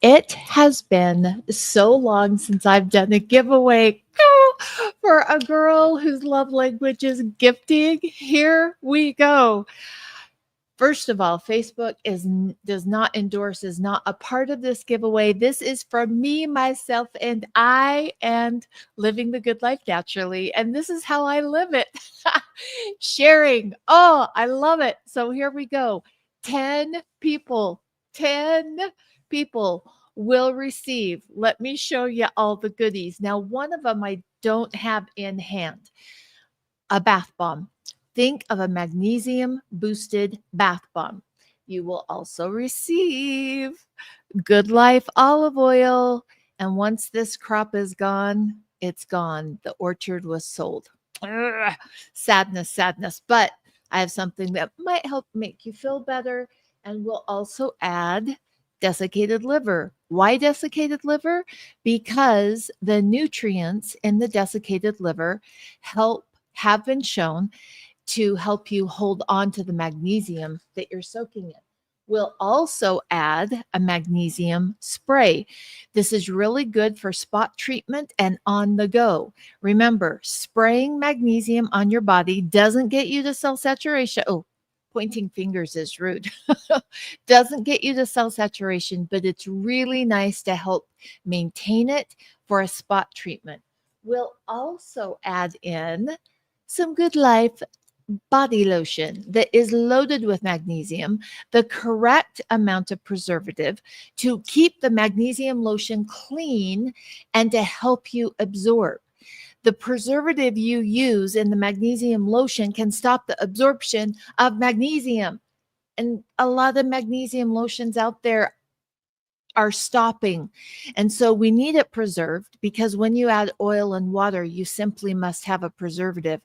It has been so long since I've done a giveaway for a girl whose love language is gifting. Here we go. First of all, Facebook does not endorse, is not a part of this giveaway. This is for me, myself, and I, and living the good life naturally. And this is how I live it. Sharing. Oh, I love it. So here we go. 10 people, 10 people will receive. Let me show you all the goodies. Now, one of them I don't have in hand, a bath bomb. Think of a magnesium boosted bath bomb. You will also receive Good Life olive oil. And once this crop is gone, it's gone. The orchard was sold. Ugh, sadness, sadness. But I have something that might help make you feel better. And we'll also add desiccated liver. Why desiccated liver? Because the nutrients in the desiccated liver have been shown to help you hold on to the magnesium that you're soaking in. We'll also add a magnesium spray. This is really good for spot treatment and on the go. Remember, spraying magnesium on your body doesn't get you to cell saturation. Oh, pointing fingers is rude. Doesn't get you to cell saturation, but it's really nice to help maintain it for a spot treatment. We'll also add in some Good Life body lotion that is loaded with magnesium, the correct amount of preservative to keep the magnesium lotion clean and to help you absorb. The preservative you use in the magnesium lotion can stop the absorption of magnesium. And a lot of magnesium lotions out there are stopping. And so we need it preserved because when you add oil and water, you simply must have a preservative.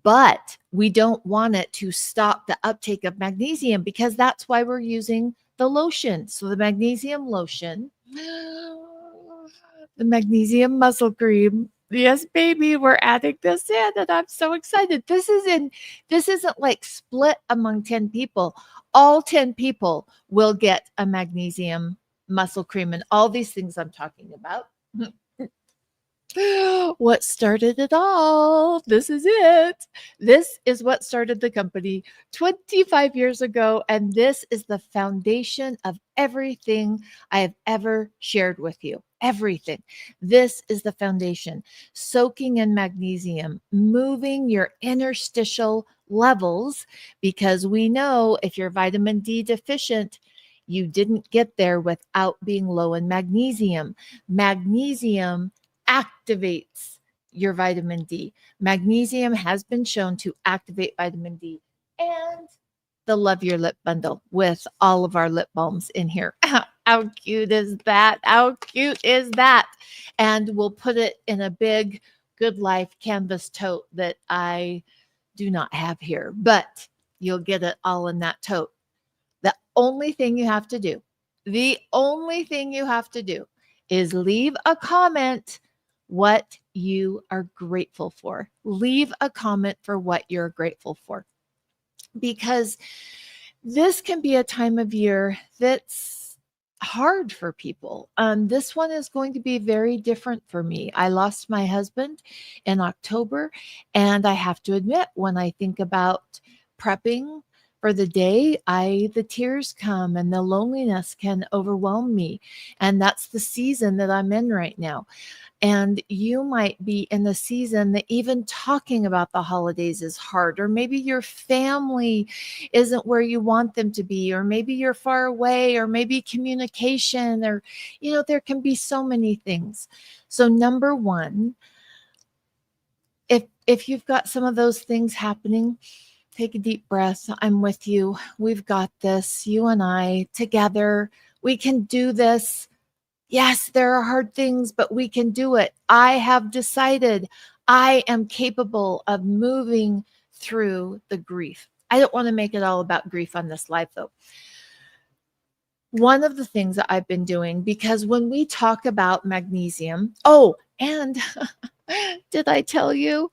But we don't want it to stop the uptake of magnesium because that's why we're using the lotion. So the magnesium lotion, the magnesium muscle cream. Yes, baby, we're adding this in, and I'm so excited. This isn't like split among 10 people. All 10 people will get a magnesium muscle cream and all these things I'm talking about. What started it all? This is it. This is what started the company 25 years ago. And this is the foundation of everything I have ever shared with you. Everything. This is the foundation. Soaking in magnesium, moving your interstitial levels, because we know if you're vitamin D deficient, you didn't get there without being low in magnesium. Magnesium activates your vitamin D. Magnesium has been shown to activate vitamin D and the Love Your Lip bundle with all of our lip balms in here. How cute is that? How cute is that? And we'll put it in a big Good Life canvas tote that I do not have here, but you'll get it all in that tote. The only thing you have to do, the only thing you have to do is leave a comment what you are grateful for. Leave a comment for what you're grateful for. Because this can be a time of year that's hard for people. This one is going to be very different for me. I lost my husband in October, and I have to admit, when I think about prepping for the day, the tears come and the loneliness can overwhelm me. And that's the season that I'm in right now. And you might be in the season that even talking about the holidays is hard, or maybe your family isn't where you want them to be, or maybe you're far away, or maybe communication, or, there can be so many things. So, number one, if you've got some of those things happening, take a deep breath. I'm with you. We've got this. You and I together. We can do this. Yes, there are hard things, but we can do it. I have decided I am capable of moving through the grief. I don't want to make it all about grief on this live, though. One of the things that I've been doing, because when we talk about magnesium, and did I tell you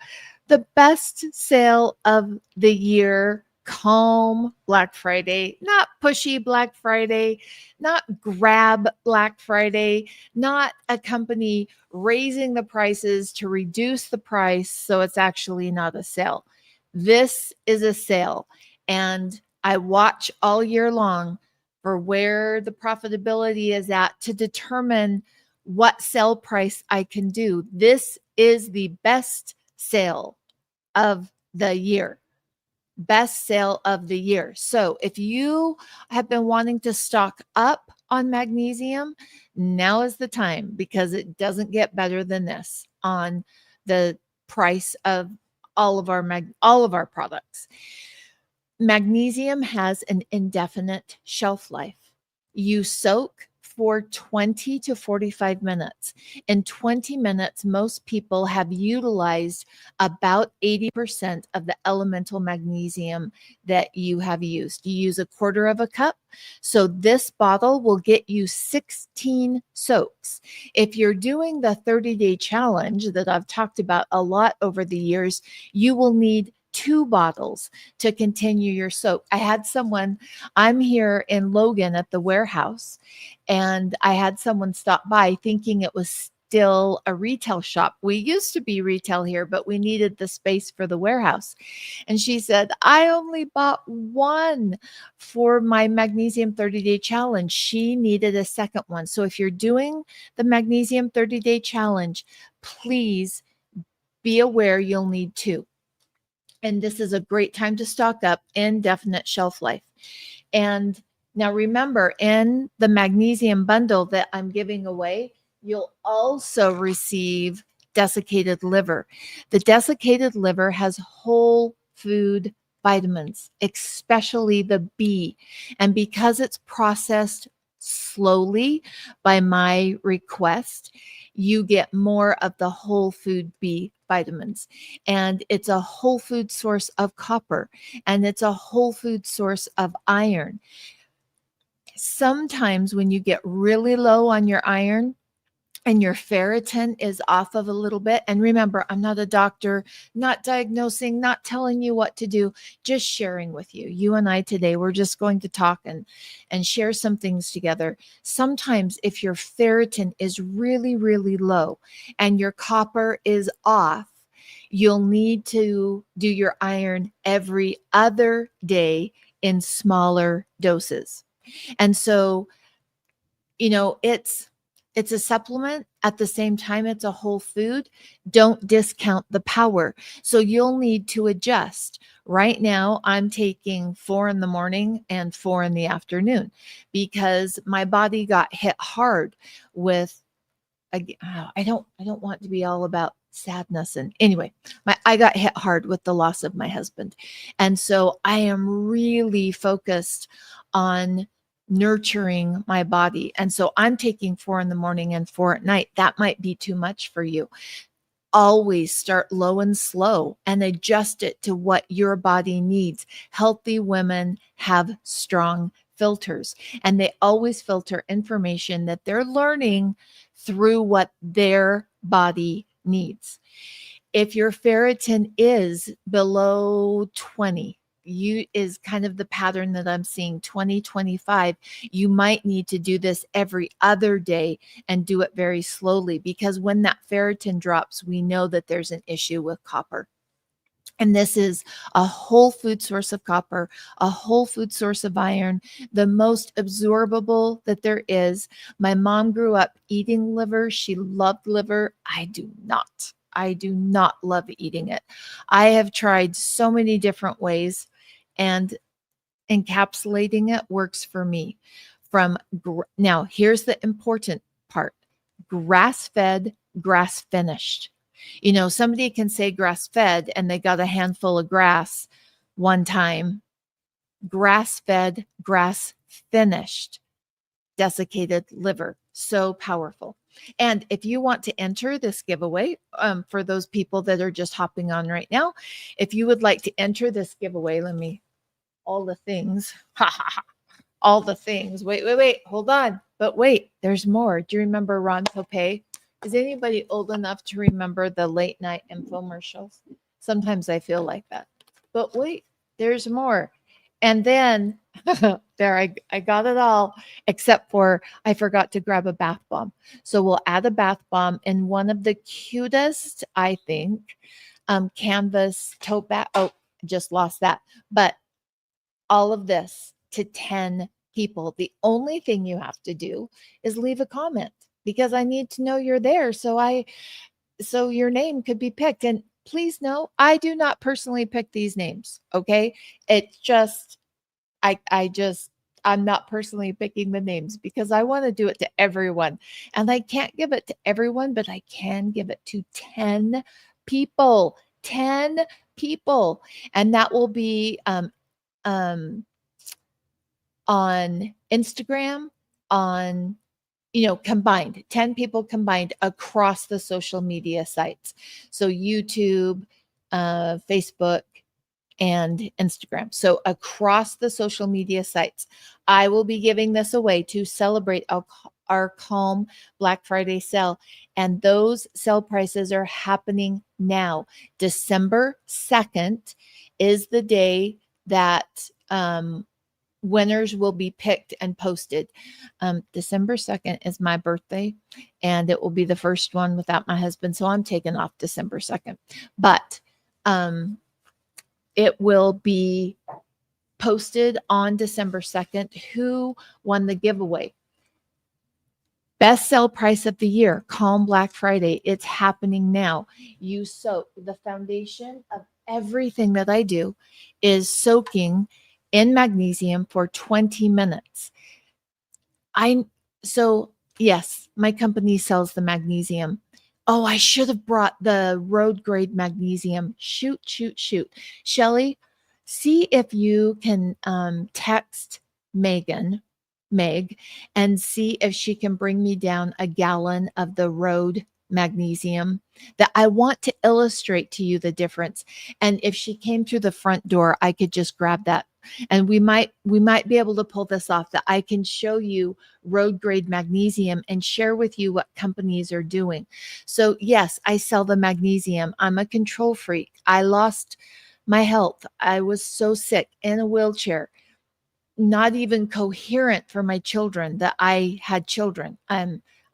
the best sale of the year calm Black Friday, not pushy Black Friday, not grab Black Friday, not a company raising the prices to reduce the price so it's actually not a sale. This is a sale. And I watch all year long for where the profitability is at to determine what sale price I can do. This is the best sale of the year. Best sale of the year. So if you have been wanting to stock up on magnesium, now is the time, because it doesn't get better than this on the price of all of our products. Magnesium has an indefinite shelf life. You soak for 20 to 45 minutes. In 20 minutes, most people have utilized about 80% of the elemental magnesium that you have used. You use a quarter of a cup. So this bottle will get you 16 soaks. If you're doing the 30-day challenge that I've talked about a lot over the years, you will need 2 bottles to continue your soak. I'm here in Logan at the warehouse, and I had someone stop by thinking it was still a retail shop. We used to be retail here, but we needed the space for the warehouse. And she said, I only bought one for my magnesium 30-day challenge. She needed a second one. So if you're doing the magnesium 30-day challenge, please be aware you'll need 2. And this is a great time to stock up. Indefinite shelf life. And now remember, in the magnesium bundle that I'm giving away, you'll also receive desiccated liver. The desiccated liver has whole food vitamins, especially the B. And because it's processed slowly by my request, you get more of the whole food B vitamins. And it's a whole food source of copper, and it's a whole food source of iron. Sometimes when you get really low on your iron and your ferritin is off of a little bit, and remember, I'm not a doctor, not diagnosing, not telling you what to do, just sharing with you. You and I today, we're just going to talk and share some things together. Sometimes if your ferritin is really, really low and your copper is off, you'll need to do your iron every other day in smaller doses. And so, it's a supplement. At the same time, it's a whole food. Don't discount the power. So you'll need to adjust. Right now, I'm taking 4 in the morning and 4 in the afternoon because my body got hit hard with, I don't want to be all about sadness. And anyway, I got hit hard with the loss of my husband. And so I am really focused on nurturing my body. And so I'm taking 4 in the morning and 4 at night. That might be too much for you. Always start low and slow and adjust it to what your body needs. Healthy women have strong filters, and they always filter information that they're learning through what their body needs. If your ferritin is below 20, is kind of the pattern that I'm seeing, 20, 25, you might need to do this every other day and do it very slowly, because when that ferritin drops, we know that there's an issue with copper. And this is a whole food source of copper, a whole food source of iron, the most absorbable that there is. My mom grew up eating liver. She loved liver. I do not. I do not love eating it. I have tried so many different ways, and encapsulating it works for me. Now, here's the important part: grass-fed, grass-finished. Somebody can say grass-fed and they got a handful of grass one time. Grass-fed, grass-finished, desiccated liver. So powerful. And if you want to enter this giveaway, for those people that are just hopping on right now, if you would like to enter this giveaway, all the things. All the things. Wait. Hold on. But wait, there's more. Do you remember Ron Pope? Is anybody old enough to remember the late night infomercials? Sometimes I feel like that. But wait, There's more. And then there I got it all except for I forgot to grab a bath bomb. So we'll add a bath bomb in one of the cutest, I think, canvas tote bag. Oh, just lost that. But all of this to 10 people. The only thing you have to do is leave a comment because I need to know you're there so your name could be picked. And please know, I do not personally pick these names, okay? It's just I just I'm not personally picking the names because I want to do it to everyone. And I can't give it to everyone, but I can give it to 10 people. 10 people. And that will be um on Instagram, on combined, 10 people combined across the social media sites. So YouTube, Facebook, and Instagram. So across the social media sites, I will be giving this away to celebrate our Calm Black Friday sale. And those sale prices are happening now. December 2nd is the day that winners will be picked and posted. December 2nd is my birthday, and it will be the first one without my husband. So I'm taking off December 2nd. But it will be posted on December 2nd who won the giveaway. Best sale price of the year, Calm Black Friday. It's happening now. You soak. The foundation of everything that I do is soaking in magnesium for 20 minutes. I so yes, my company sells the magnesium. Oh, I should have brought the road grade magnesium. Shoot, shoot, shoot. Shelly, see if you can text Meg, and see if she can bring me down a gallon of the road magnesium that I want to illustrate to you the difference. And if she came through the front door, I could just grab that. And we might be able to pull this off, that I can show you road grade magnesium and share with you what companies are doing. So yes, I sell the magnesium. I'm a control freak. I lost my health. I was so sick in a wheelchair, not even coherent for my children that I had children.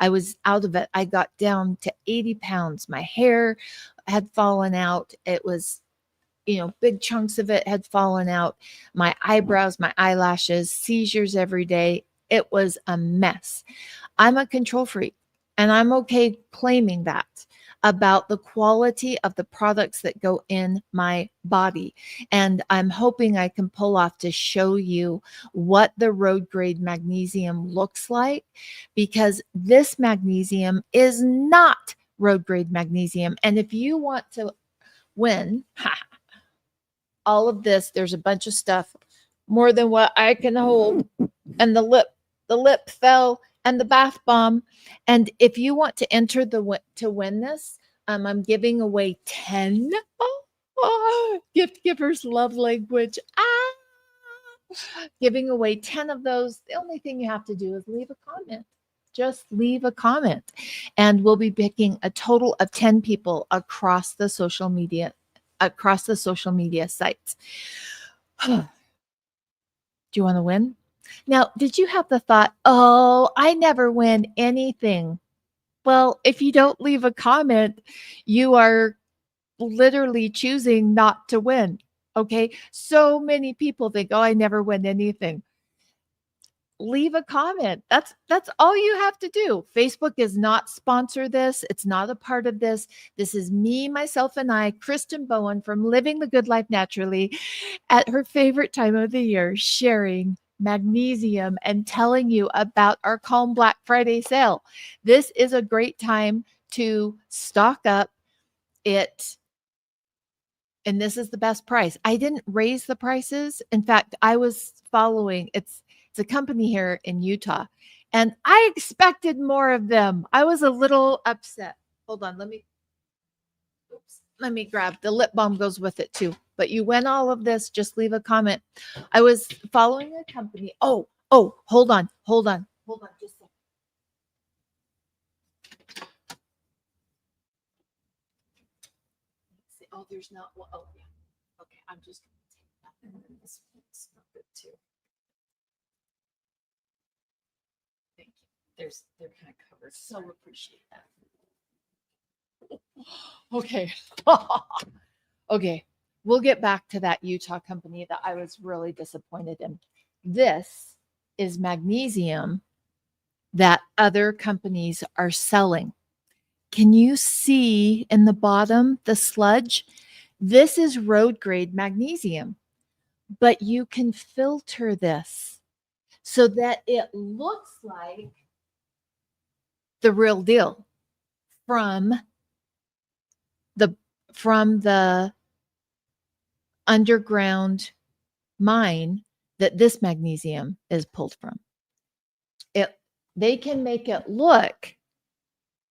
I was out of it. I got down to 80 pounds. My hair had fallen out. It was, big chunks of it had fallen out. My eyebrows, my eyelashes, seizures every day. It was a mess. I'm a control freak, and I'm okay claiming that about the quality of the products that go in my body. And I'm hoping I can pull off to show you what the road grade magnesium looks like, because this magnesium is not road grade magnesium. And if you want to win all of this, there's a bunch of stuff, more than what I can hold. And the lip fell, and the bath bomb. And if you want to enter to win this, I'm giving away 10. Gift givers love language. Giving away 10 of those. The only thing you have to do is leave a comment. Just leave a comment, and we'll be picking a total of 10 people across the social media sites. Do you want to win? Now, did you have the thought, oh, I never win anything? Well, if you don't leave a comment, you are literally choosing not to win. Okay. So many people think, oh, I never win anything. Leave a comment. That's all you have to do. Facebook is not sponsor this. It's not a part of this. This is me, myself, and I, Kristen Bowen from Living the Good Life Naturally, at her favorite time of the year, sharing magnesium and telling you about our Calm Black Friday sale. This is a great time to stock up it. And this is the best price. I didn't raise the prices. In fact, I was following it's a company here in Utah, and I expected more of them. I was a little upset. Hold on, let me grab the lip balm goes with it too. But you win all of this, just leave a comment. I was following a company. Oh, hold on, just a second. Oh, there's not one. Oh, yeah. Okay, I'm just gonna take that. And then this one's not good too. Thank you. They're kind of covered. So appreciate that. Okay. Okay. We'll get back to that Utah company that I was really disappointed in. This is magnesium that other companies are selling. Can you see in the bottom the sludge? This is road grade magnesium, but you can filter this so that it looks like the real deal from the underground mine that this magnesium is pulled from. They can make it look,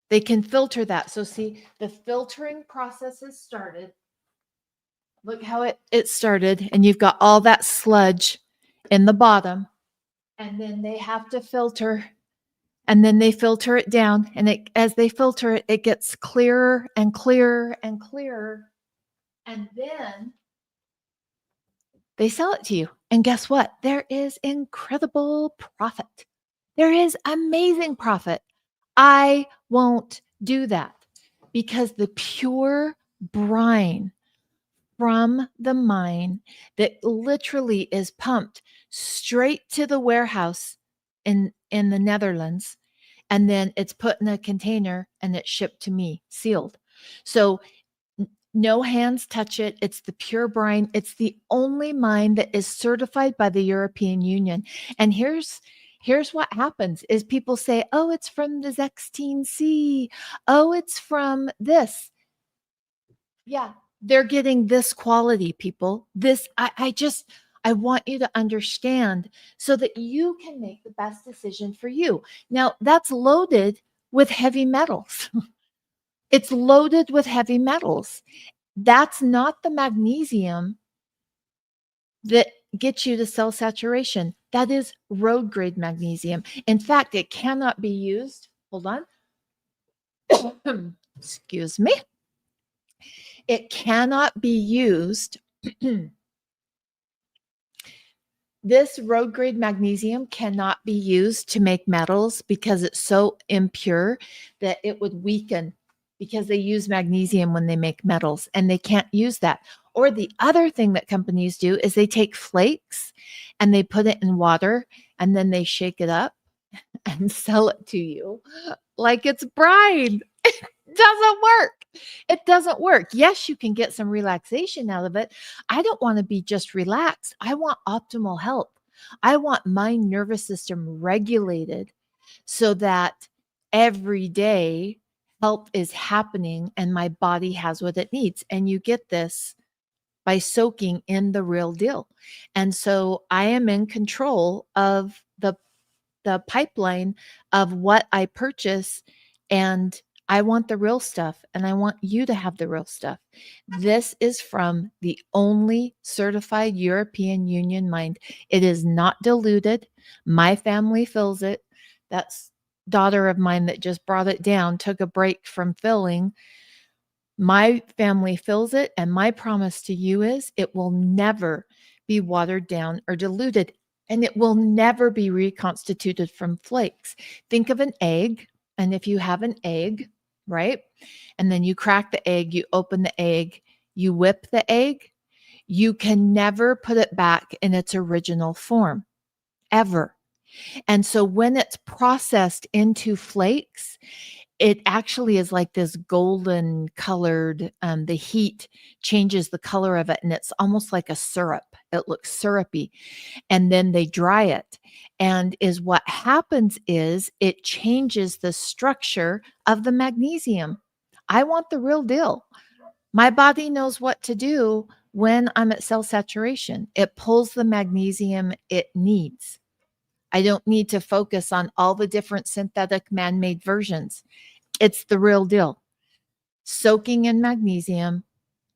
they can filter that. So see, the filtering process has started. Look how it started, and you've got all that sludge in the bottom, and then they have to filter, and then they filter it down, and as they filter it, it gets clearer and clearer and clearer, and then they sell it to you. And guess what? There is incredible profit. There is amazing profit. I won't do that because the pure brine from the mine that literally is pumped straight to the warehouse in the Netherlands, and then it's put in a container and it's shipped to me sealed. So no hands touch it. It's the pure brine. It's the only mine that is certified by the European Union. And here's what happens is people say, oh, it's from the Zextine Sea. Oh, it's from this. Yeah, they're getting this quality, people. This, I want you to understand so that you can make the best decision for you. Now, that's loaded with heavy metals. It's loaded with heavy metals. That's not the magnesium that gets you to cell saturation. That is road grade magnesium. In fact, it cannot be used. Hold on. Excuse me. It cannot be used. This road grade magnesium cannot be used to make metals because it's so impure that it would weaken, because they use magnesium when they make metals, and they can't use that. Or the other thing that companies do is they take flakes and they put it in water and then they shake it up and sell it to you like it's brine. Doesn't work. It doesn't work. Yes, you can get some relaxation out of it. I don't want to be just relaxed. I want optimal health. I want my nervous system regulated so that every day health is happening and my body has what it needs. And you get this by soaking in the real deal. And so I am in control of the pipeline of what I purchase, and I want the real stuff, and I want you to have the real stuff. This is from the only certified European Union mine. It is not diluted. My family fills it. That's daughter of mine that just brought it down, took a break from filling. My family fills it, and my promise to you is it will never be watered down or diluted, and it will never be reconstituted from flakes. Think of an egg, and if you have an egg, right? And then you crack the egg, you open the egg, you whip the egg, you can never put it back in its original form, ever. And so when it's processed into flakes, it actually is like this golden colored, the heat changes the color of it, and it's almost like a syrup. It looks syrupy. And then they dry it. And is what happens is it changes the structure of the magnesium. I want the real deal. My body knows what to do when I'm at cell saturation. It pulls the magnesium it needs. I don't need to focus on all the different synthetic man-made versions. It's the real deal. Soaking in magnesium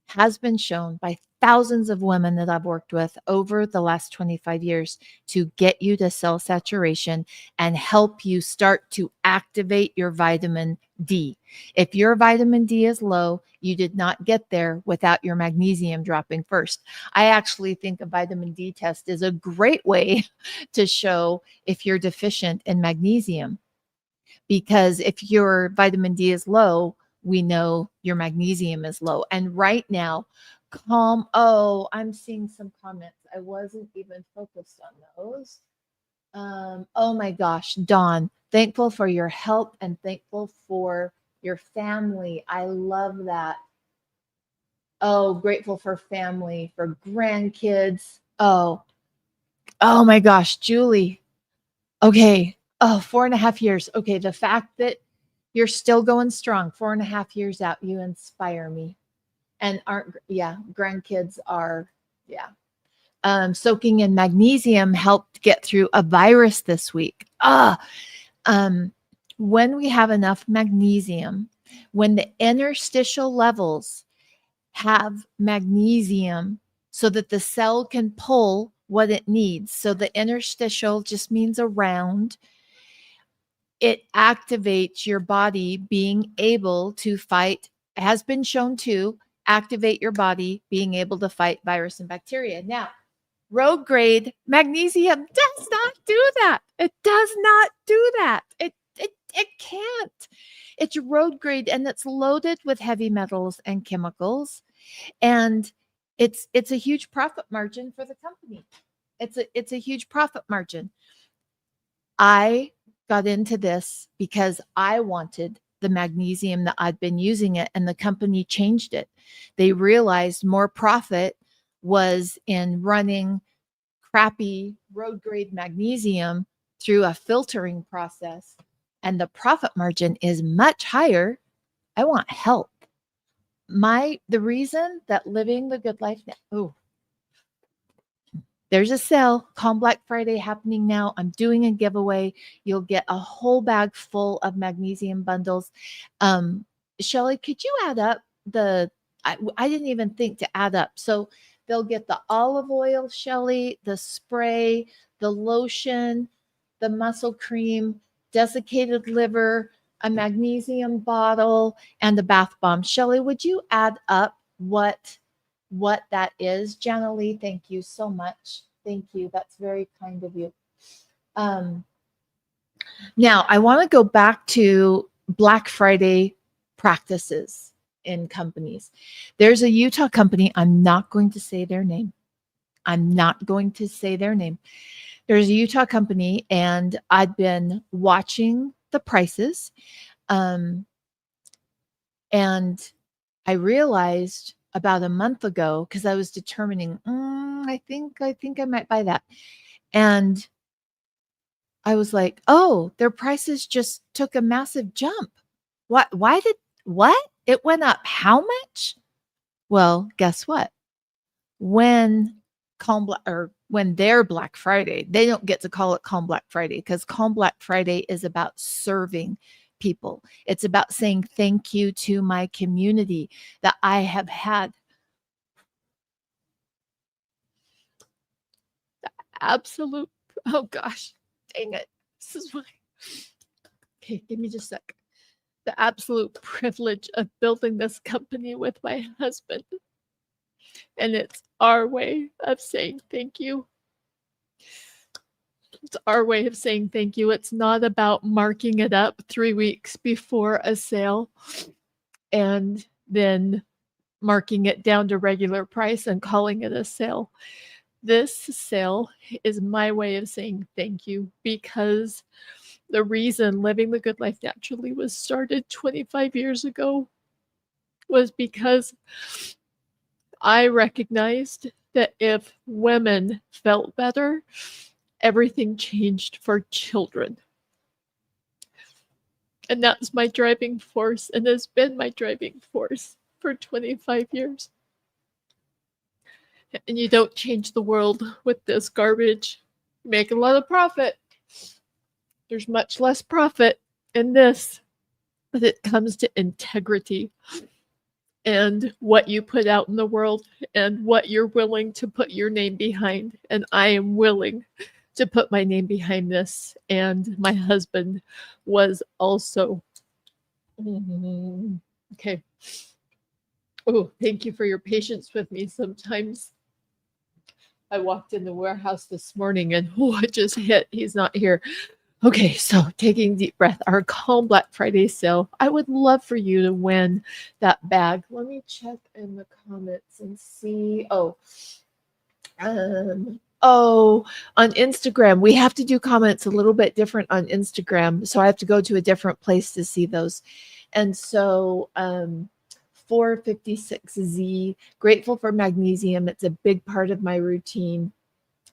has been shown by thousands of women that I've worked with over the last 25 years to get you to cell saturation and help you start to activate your vitamin D. If your vitamin D is low, you did not get there without your magnesium dropping first. I actually think a vitamin D test is a great way to show if you're deficient in magnesium, because if your vitamin D is low, we know your magnesium is low. And right now, I'm seeing some comments. I wasn't even focused on those. Oh my gosh, Dawn, thankful for your help and thankful for your family. I love that. Oh, grateful for family, for grandkids. Oh my gosh, Julie. Okay. Oh, 4.5 years. Okay. The fact that you're still going strong, 4.5 years out, you inspire me. And grandkids are, yeah. Soaking in magnesium helped get through a virus this week. When we have enough magnesium, when the interstitial levels have magnesium so that the cell can pull what it needs. So the interstitial just means around. It activates your body being able to fight, has been shown to activate your body being able to fight virus and bacteria. Now, road grade magnesium does not do that. It does not do that. It can't. It's road grade and it's loaded with heavy metals and chemicals, and it's a huge profit margin for the company. It's a huge profit margin. I got into this because I wanted the magnesium that I'd been using it, and the company changed it. They realized more profit was in running crappy road grade magnesium through a filtering process, and the profit margin is much higher. I want help. The reason that living the good life now, there's a sale, Calm Black Friday happening now. I'm doing a giveaway. You'll get a whole bag full of magnesium bundles. Shelly, could you add up I didn't even think to add up. So they'll get the olive oil, Shelly, the spray, the lotion, the muscle cream, desiccated liver, a magnesium bottle, and the bath bomb. Shelly, would you add up what that is? Jana Lee, thank you so much. Thank you. That's very kind of you. Now, I want to go back to Black Friday practices in companies. There's a Utah company. I'm not going to say their name. There's a Utah company, and I'd been watching the prices. And I realized about a month ago, because I was determining, I think I might buy that. And I was like, oh, their prices just took a massive jump. What? It went up how much? Well, guess what? When their Black Friday, they don't get to call it Calm Black Friday, because Calm Black Friday is about serving people. It's about saying thank you to my community that I have had absolute, oh gosh, dang it. This is why. Okay, give me just a sec. The absolute privilege of building this company with my husband. And it's our way of saying thank you. It's our way of saying thank you. It's not about marking it up 3 weeks before a sale and then marking it down to regular price and calling it a sale. This sale is my way of saying thank you, because the reason Living the Good Life Naturally was started 25 years ago was because I recognized that if women felt better, everything changed for children. And that's my driving force, and has been my driving force for 25 years. And you don't change the world with this garbage. You make a lot of profit. There's much less profit in this, but it comes to integrity and what you put out in the world and what you're willing to put your name behind. And I am willing to put my name behind this. And my husband was also Mhm. Okay. Oh, thank you for your patience with me. Sometimes I walked in the warehouse this morning and I just hit. He's not here. Okay, so taking deep breath, our Calm Black Friday sale. I would love for you to win that bag. Let me check in the comments and see. Oh, on Instagram, we have to do comments a little bit different on Instagram. So I have to go to a different place to see those. And so 456Z, grateful for magnesium. It's a big part of my routine.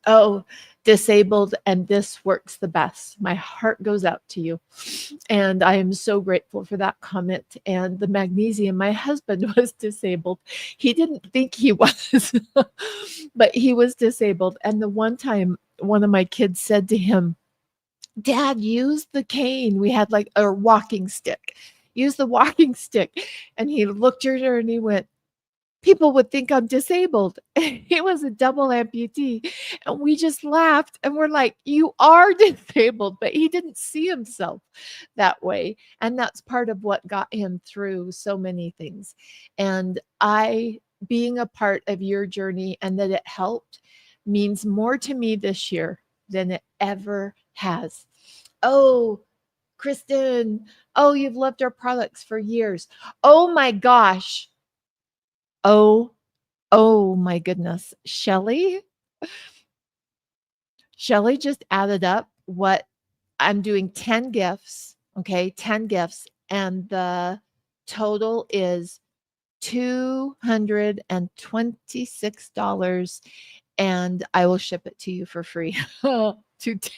Oh, disabled, and this works the best. My heart goes out to you. And I am so grateful for that comment. And the magnesium, my husband was disabled. He didn't think he was, but he was disabled. And the one time one of my kids said to him, Dad, use the cane. We had like a walking stick. Use the walking stick. And he looked at her and he went, people would think I'm disabled. He was a double amputee. And we just laughed and we're like, you are disabled. But he didn't see himself that way. And that's part of what got him through so many things. And being a part of your journey and that it helped means more to me this year than it ever has. Oh, Kristen, oh, you've loved our products for years. Oh my gosh. Oh, oh my goodness. Shelly just added up what I'm doing 10 gifts, okay? 10 gifts and the total is $226 and I will ship it to you for free to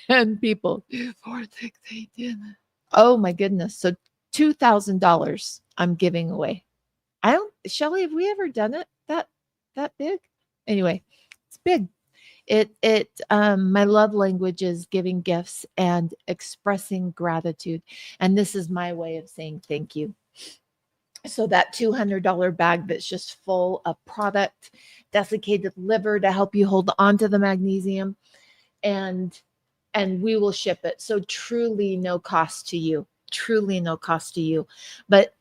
10 people. 4, 6, 8, 10. Oh my goodness. So $2,000 I'm giving away. I don't Shelly, have we ever done it that big? Anyway, it's big. My love language is giving gifts and expressing gratitude. And this is my way of saying thank you. So that $200 bag that's just full of product, desiccated liver to help you hold on to the magnesium, and we will ship it. So truly no cost to you. Truly no cost to you. But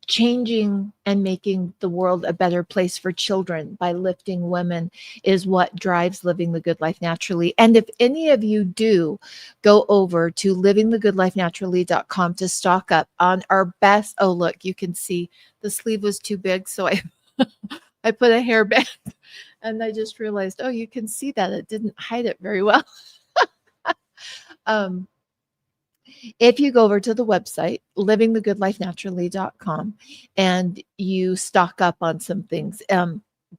changing and making the world a better place for children by lifting women is what drives Living the Good Life Naturally. And if any of you do go over to livingthegoodlifenaturally.com to stock up on our best, oh look, you can see the sleeve was too big, so I put a hairband and I just realized, oh, you can see that it didn't hide it very well. um If you go over to the website, livingthegoodlifenaturally.com, and you stock up on some things,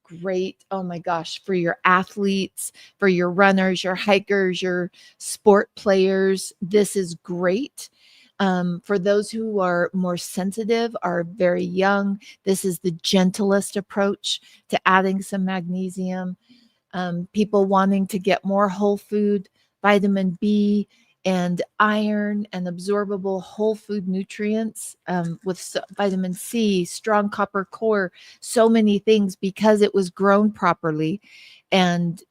great. Oh my gosh, for your athletes, for your runners, your hikers, your sport players, this is great. For those who are more sensitive, are very young, this is the gentlest approach to adding some magnesium. People wanting to get more whole food, vitamin B, and iron and absorbable whole food nutrients with vitamin C, strong copper core, so many things because it was grown properly and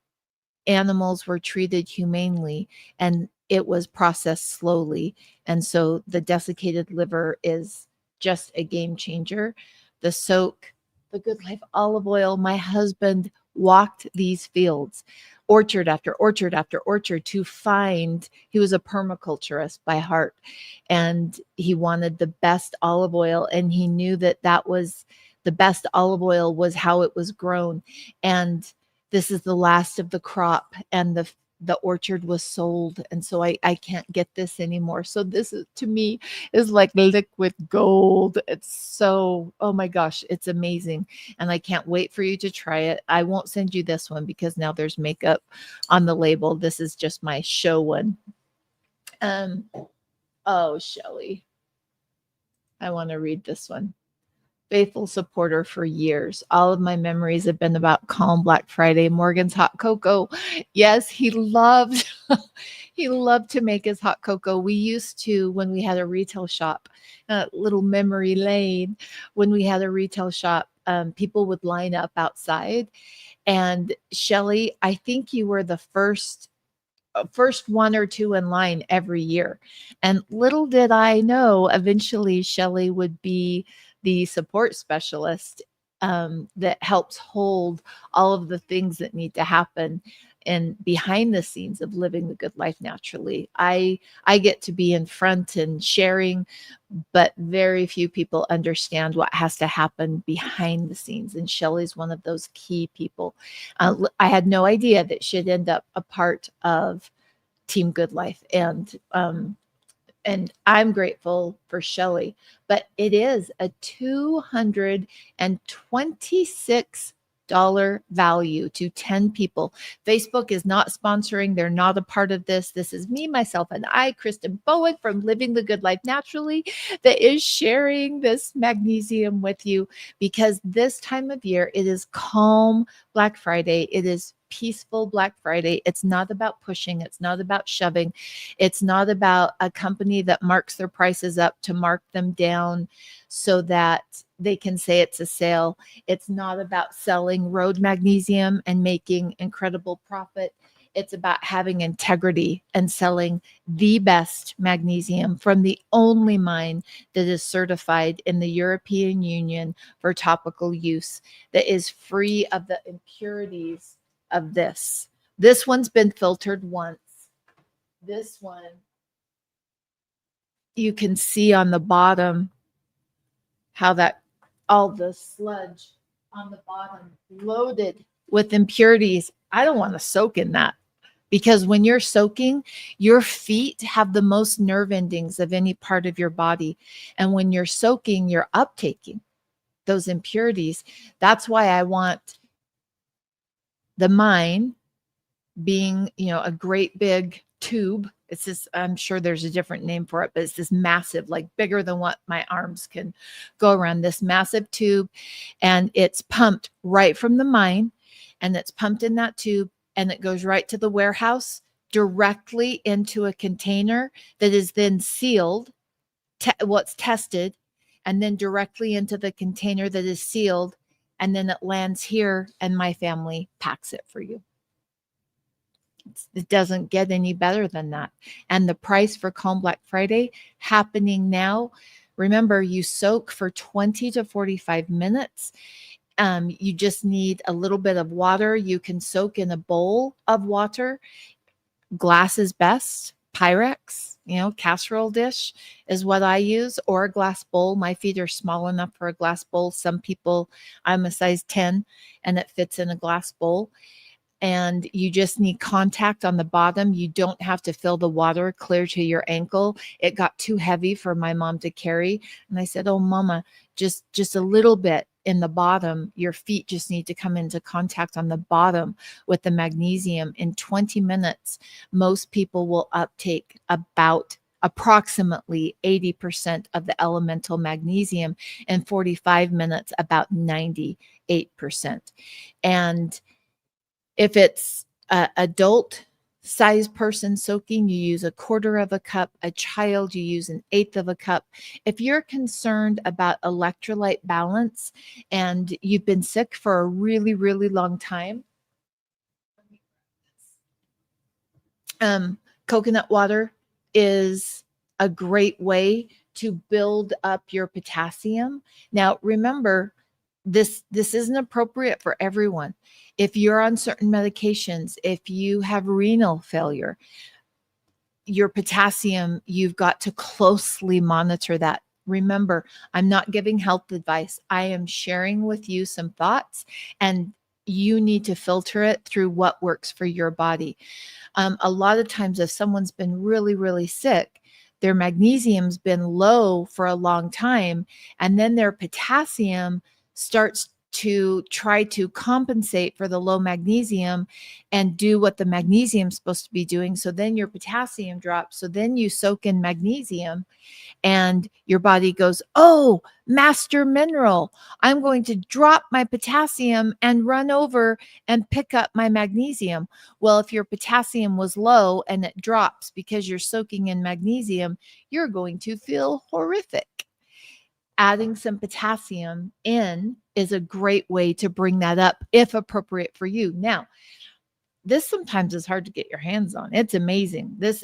animals were treated humanely and it was processed slowly. And so the desiccated liver is just a game changer. The soak, the Good Life olive oil, my husband walked these fields, orchard after orchard after orchard to find, he was a permaculturist by heart, and he wanted the best olive oil. And he knew that that was the best olive oil was how it was grown. And this is the last of the crop and the orchard was sold, and so I can't get this anymore. So this is, to me, is like liquid gold. It's so, oh my gosh, it's amazing, and I can't wait for you to try it. I won't send you this one because now there's makeup on the label. This is just my show one. um oh, Shelly, I want to read this one. Faithful supporter for years. All of my memories have been about Calm Black Friday. Morgan's hot cocoa. Yes, he loved he loved to make his hot cocoa. We used to, when we had a retail shop, little memory lane, when we had a retail shop, people would line up outside. And Shelly, I think you were the first first one or two in line every year. And little did I know, eventually Shelly would be the support specialist that helps hold all of the things that need to happen and behind the scenes of living the good life naturally. I get to be in front and sharing, but very few people understand what has to happen behind the scenes. And Shelly's one of those key people. I had no idea that she'd end up a part of Team Good Life. And I'm grateful for Shelly, but it is a $226 value to 10 people. Facebook is not sponsoring. They're not a part of this. This is me, myself, and I, Kristen Bowen from Living the Good Life Naturally, that is sharing this magnesium with you because this time of year, it is calm Black Friday. It is peaceful Black Friday. It's not about pushing. It's not about shoving. It's not about a company that marks their prices up to mark them down so that they can say it's a sale. It's not about selling road magnesium and making incredible profit. It's about having integrity and selling the best magnesium from the only mine that is certified in the European Union for topical use, that is free of the impurities of this. This one's been filtered once. This one, you can see on the bottom how that all the sludge on the bottom loaded with impurities. I don't want to soak in that because when you're soaking, your feet have the most nerve endings of any part of your body. And when you're soaking, you're uptaking those impurities. That's why I want the mine being, a great big tube. It's this, I'm sure there's a different name for it, but it's this massive, like bigger than what my arms can go around, this massive tube. And it's pumped right from the mine, and it's pumped in that tube, and it goes right to the warehouse directly into a container that is then sealed, what's tested, and then directly into the container that is sealed. And then it lands here, and my family packs it for you. It doesn't get any better than that. And the price for Calm Black Friday happening now. Remember, you soak for 20 to 45 minutes. You just need a little bit of water. You can soak in a bowl of water. Glass is best. Pyrex, casserole dish is what I use, or a glass bowl. My feet are small enough for a glass bowl. Some people, I'm a size 10 and it fits in a glass bowl. And you just need contact on the bottom. You don't have to fill the water clear to your ankle. It got too heavy for my mom to carry. And I said, "Oh, Mama, just a little bit in the bottom. Your feet just need to come into contact on the bottom with the magnesium." In 20 minutes, most people will uptake about approximately 80% of the elemental magnesium. In 45 minutes, about 98%. And if it's an adult size person soaking, you use a quarter of a cup. A child, you use an eighth of a cup. If you're concerned about electrolyte balance and you've been sick for a really, really long time, coconut water is a great way to build up your potassium. Now, remember, this isn't appropriate for everyone. If you're on certain medications, if you have renal failure, your potassium, you've got to closely monitor that. Remember, I'm not giving health advice. I am sharing with you some thoughts, and you need to filter it through what works for your body. A lot of times, if someone's been really, really sick, their magnesium's been low for a long time, and then their potassium starts to try to compensate for the low magnesium and do what the magnesium's supposed to be doing. So then your potassium drops. So then you soak in magnesium and your body goes, "Oh, master mineral, I'm going to drop my potassium and run over and pick up my magnesium." Well, if your potassium was low and it drops because you're soaking in magnesium, you're going to feel horrific. Adding some potassium in is a great way to bring that up if appropriate for you. Now, this sometimes is hard to get your hands on. It's amazing. This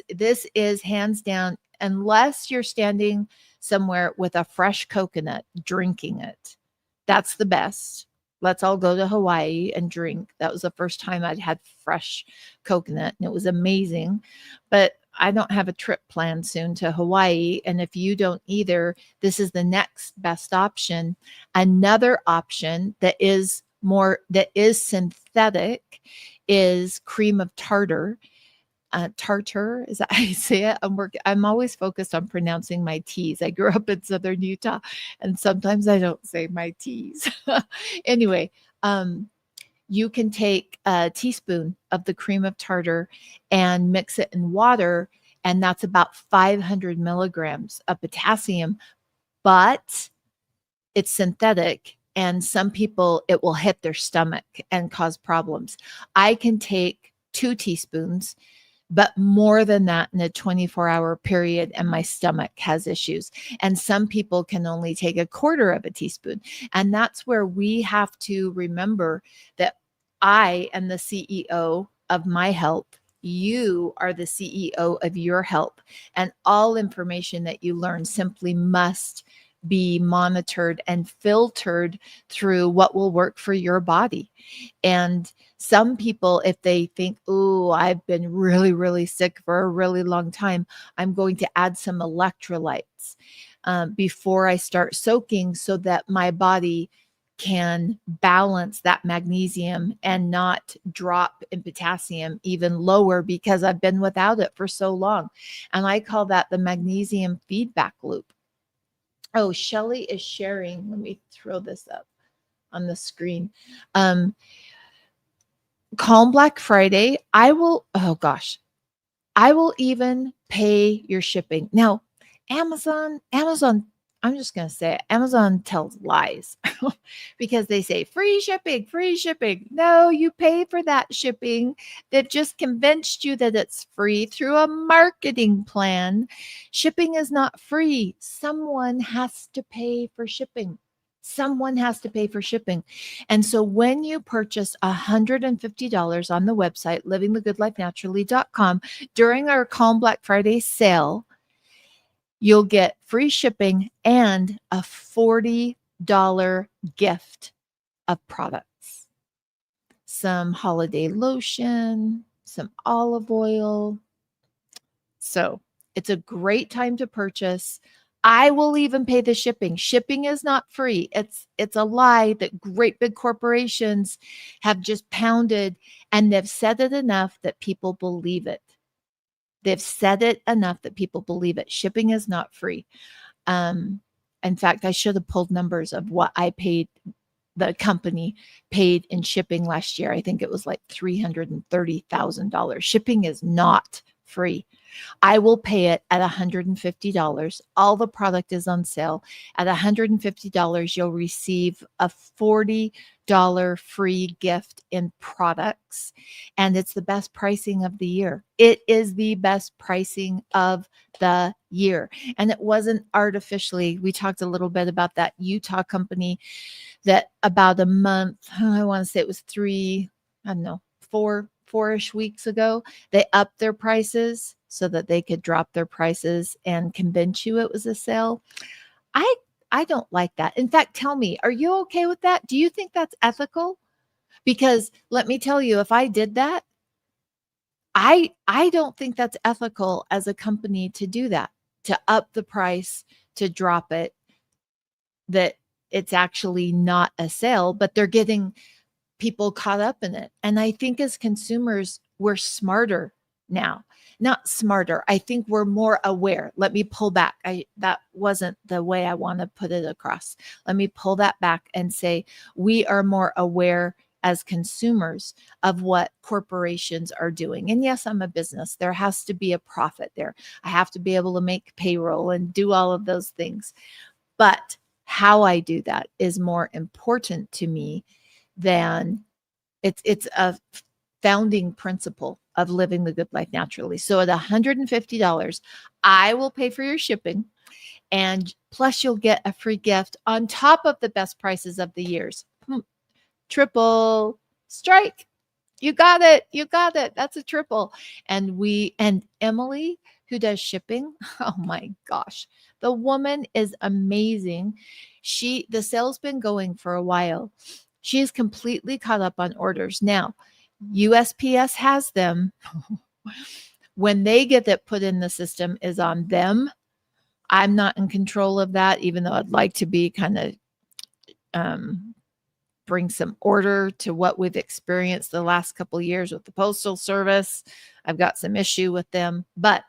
is hands down, unless you're standing somewhere with a fresh coconut drinking it. That's the best. Let's all go to Hawaii and drink. That was the first time I'd had fresh coconut and it was amazing. But I don't have a trip planned soon to Hawaii. And if you don't either, this is the next best option. Another option that is synthetic is cream of tartar. Tartar, is that how you say it? I'm always focused on pronouncing my T's. I grew up in Southern Utah, and sometimes I don't say my T's. Anyway, you can take a teaspoon of the cream of tartar and mix it in water, and that's about 500 milligrams of potassium, but it's synthetic. And some people, it will hit their stomach and cause problems. I can take 2 teaspoons, but more than that in a 24-hour period, and my stomach has issues. And some people can only take a quarter of a teaspoon. And that's where we have to remember that I am the CEO of my health. You are the CEO of your health. And all information that you learn simply must be monitored and filtered through what will work for your body. And some people, if they think, oh, I've been really, really sick for a really long time, I'm going to add some electrolytes before I start soaking so that my body can balance that magnesium and not drop in potassium even lower because I've been without it for so long. And I call that the magnesium feedback loop. Oh, Shelly is sharing. Let me throw this up on the screen. Calm Black Friday. I will even pay your shipping. Now, Amazon, I'm just going to say it, Amazon tells lies because they say free shipping, free shipping. No, you pay for that shipping. They've just convinced you that it's free through a marketing plan. Shipping is not free. Someone has to pay for shipping. Someone has to pay for shipping. And so when you purchase $150 on the website, livingthegoodlifenaturally.com, during our Calm Black Friday sale, you'll get free shipping and a $40 gift of products. Some holiday lotion, some olive oil. So it's a great time to purchase. I will even pay the shipping. Shipping is not free. It's a lie that great big corporations have just pounded, and they've said it enough that people believe it. They've said it enough that people believe it. Shipping is not free. In fact, I should have pulled numbers of what I paid, the company paid in shipping last year. I think it was like $330,000. Shipping is not free. I will pay it at $150. All the product is on sale. At $150, you'll receive a $40 free gift in products. And it's the best pricing of the year. It is the best pricing of the year. And it wasn't artificially. We talked a little bit about that Utah company that about a month, I want to say it was 4-ish weeks ago, they upped their prices so that they could drop their prices and convince you it was a sale. I don't like that. In fact, tell me, are you okay with that? Do you think that's ethical? Because let me tell you, if I did that, I don't think that's ethical as a company to do that, to up the price, to drop it, that it's actually not a sale, but they're getting people caught up in it. And I think as consumers, we're smarter now. Not smarter. I think we're more aware. Let me pull back. That wasn't the way I want to put it across. Let me pull that back and say we are more aware as consumers of what corporations are doing. And yes, I'm a business. There has to be a profit there. I have to be able to make payroll and do all of those things. But how I do that is more important to me than it's a founding principle of living the good life naturally. So at $150, I will pay for your shipping, and plus you'll get a free gift on top of the best prices of the years. Triple strike. You got it. You got it. That's a triple. And Emily, who does shipping, oh my gosh, the woman is amazing. The sale's been going for a while. She is completely caught up on orders. Now, USPS has them. When they get it put in the system is on them. I'm not in control of that, even though I'd like to be kind of bring some order to what we've experienced the last couple of years with the Postal Service. I've got some issue with them, but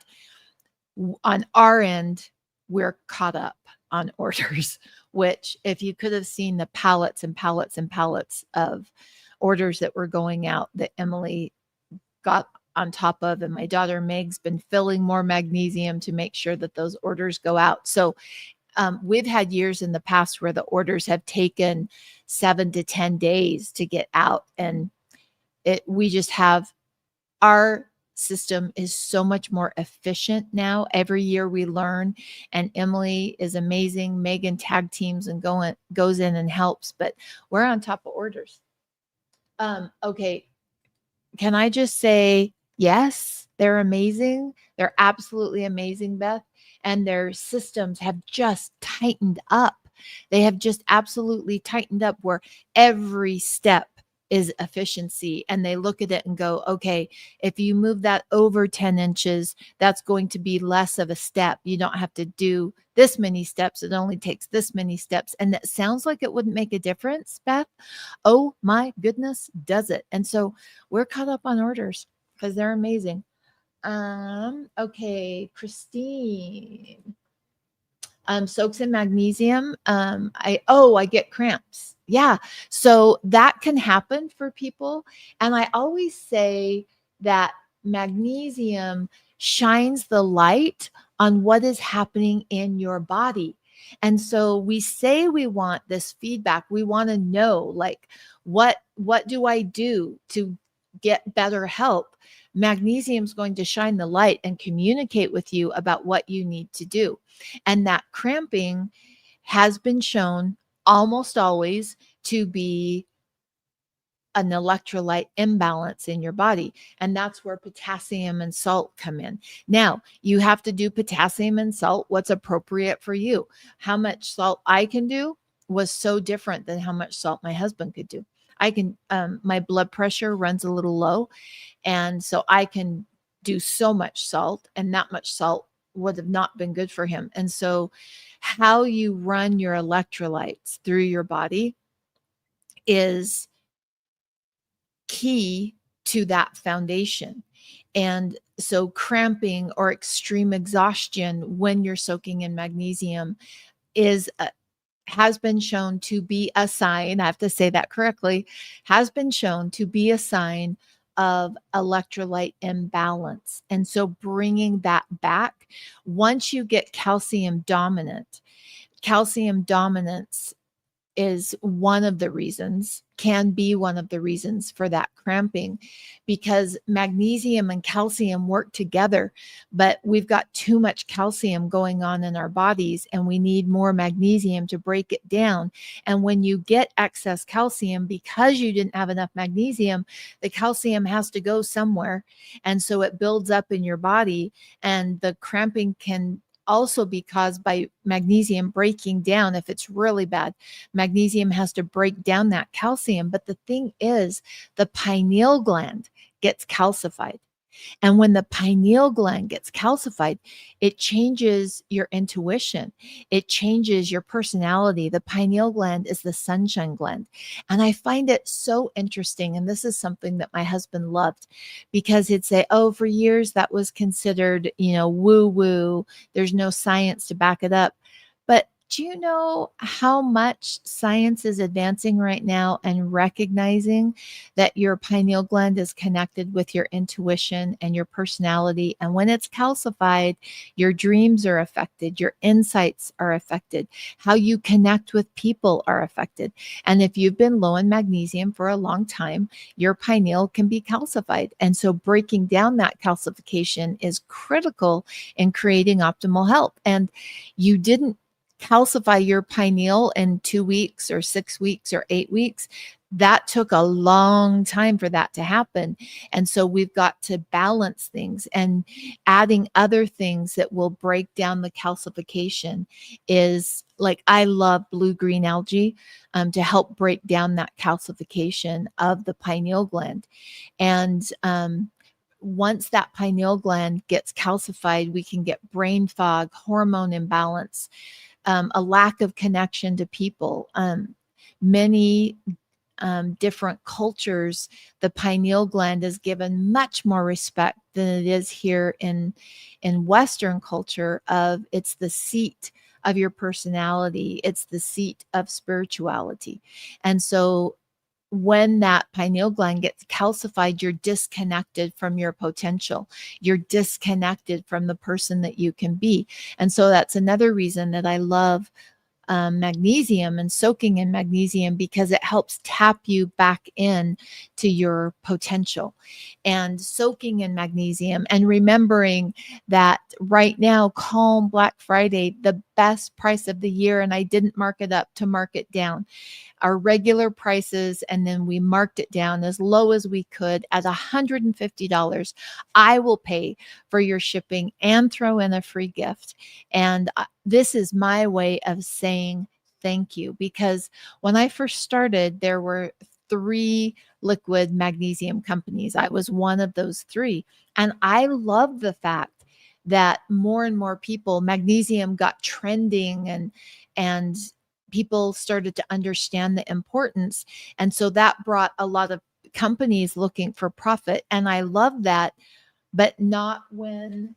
on our end, we're caught up on orders, which if you could have seen the pallets and pallets and pallets of orders that were going out that Emily got on top of, and my daughter Meg's been filling more magnesium to make sure that those orders go out. So we've had years in the past where the orders have taken 7 to 10 days to get out. And we just have, our system is so much more efficient now. Every year we learn, and Emily is amazing. Megan tag teams and goes in and helps, but we're on top of orders. Okay. Can I just say, yes, they're amazing. They're absolutely amazing, Beth. And their systems have just tightened up. They have just absolutely tightened up where every step is efficiency. And they look at it and go, okay, if you move that over 10 inches, that's going to be less of a step. You don't have to do this many steps. It only takes this many steps. And that sounds like it wouldn't make a difference, Beth. Oh my goodness, does it? And so we're caught up on orders because they're amazing. Okay, Christine. Soaks in magnesium. I get cramps. Yeah. So that can happen for people. And I always say that magnesium shines the light on what is happening in your body. And so we say we want this feedback. We want to know, like, what do I do to get better help? Magnesium is going to shine the light and communicate with you about what you need to do. And that cramping has been shown almost always to be an electrolyte imbalance in your body. And that's where potassium and salt come in. Now, you have to do potassium and salt, what's appropriate for you. How much salt I can do was so different than how much salt my husband could do. My blood pressure runs a little low. And so I can do so much salt, and that much salt would have not been good for him. And so how you run your electrolytes through your body is key to that foundation. And so cramping or extreme exhaustion when you're soaking in magnesium has been shown to be a sign, I have to say that correctly, has been shown to be a sign of electrolyte imbalance. And so bringing that back, once you get calcium dominance is one of the reasons, can be one of the reasons for that cramping, because magnesium and calcium work together, but we've got too much calcium going on in our bodies and we need more magnesium to break it down. And when you get excess calcium, because you didn't have enough magnesium, the calcium has to go somewhere. And so it builds up in your body, and the cramping can also be caused by magnesium breaking down. If it's really bad, magnesium has to break down that calcium. But the thing is, the pineal gland gets calcified. And when the pineal gland gets calcified, it changes your intuition. It changes your personality. The pineal gland is the sunshine gland. And I find it so interesting. And this is something that my husband loved, because he'd say, oh, for years that was considered, woo woo. There's no science to back it up. But do you know how much science is advancing right now and recognizing that your pineal gland is connected with your intuition and your personality? And when it's calcified, your dreams are affected, your insights are affected, how you connect with people are affected. And if you've been low in magnesium for a long time, your pineal can be calcified. And so breaking down that calcification is critical in creating optimal health. And you didn't calcify your pineal in 2 weeks or 6 weeks or 8 weeks. That took a long time for that to happen. And so we've got to balance things, and adding other things that will break down the calcification is like, I love blue green algae to help break down that calcification of the pineal gland. And once that pineal gland gets calcified, we can get brain fog, hormone imbalance, a lack of connection to people. Many different cultures, the pineal gland is given much more respect than it is here in Western culture. Of it's the seat of your personality, it's the seat of spirituality, and so when that pineal gland gets calcified, you're disconnected from your potential. You're disconnected from the person that you can be. And so that's another reason that I love magnesium and soaking in magnesium, because it helps tap you back in to your potential. And soaking in magnesium, and remembering that right now, Calm Black Friday, the best price of the year, and I didn't mark it up to mark it down, our regular prices, and then we marked it down as low as we could at $150. I will pay for your shipping and throw in a free gift. And this is my way of saying thank you, because when I first started, there were 3 liquid magnesium companies. I was one of those 3. And I love the fact that more and more people, magnesium got trending, and people started to understand the importance. And so that brought a lot of companies looking for profit. And I love that, but not when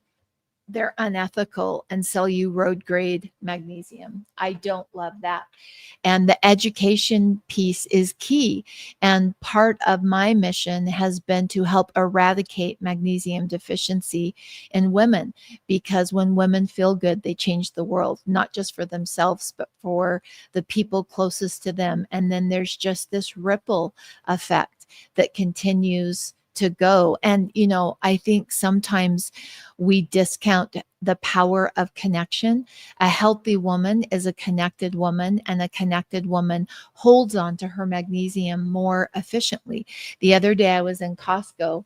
they're unethical and sell you road grade magnesium. I don't love that. And the education piece is key. And part of my mission has been to help eradicate magnesium deficiency in women, because when women feel good, they change the world, not just for themselves, but for the people closest to them. And then there's just this ripple effect that continues to go. And, I think sometimes we discount the power of connection. A healthy woman is a connected woman, and a connected woman holds on to her magnesium more efficiently. The other day I was in Costco.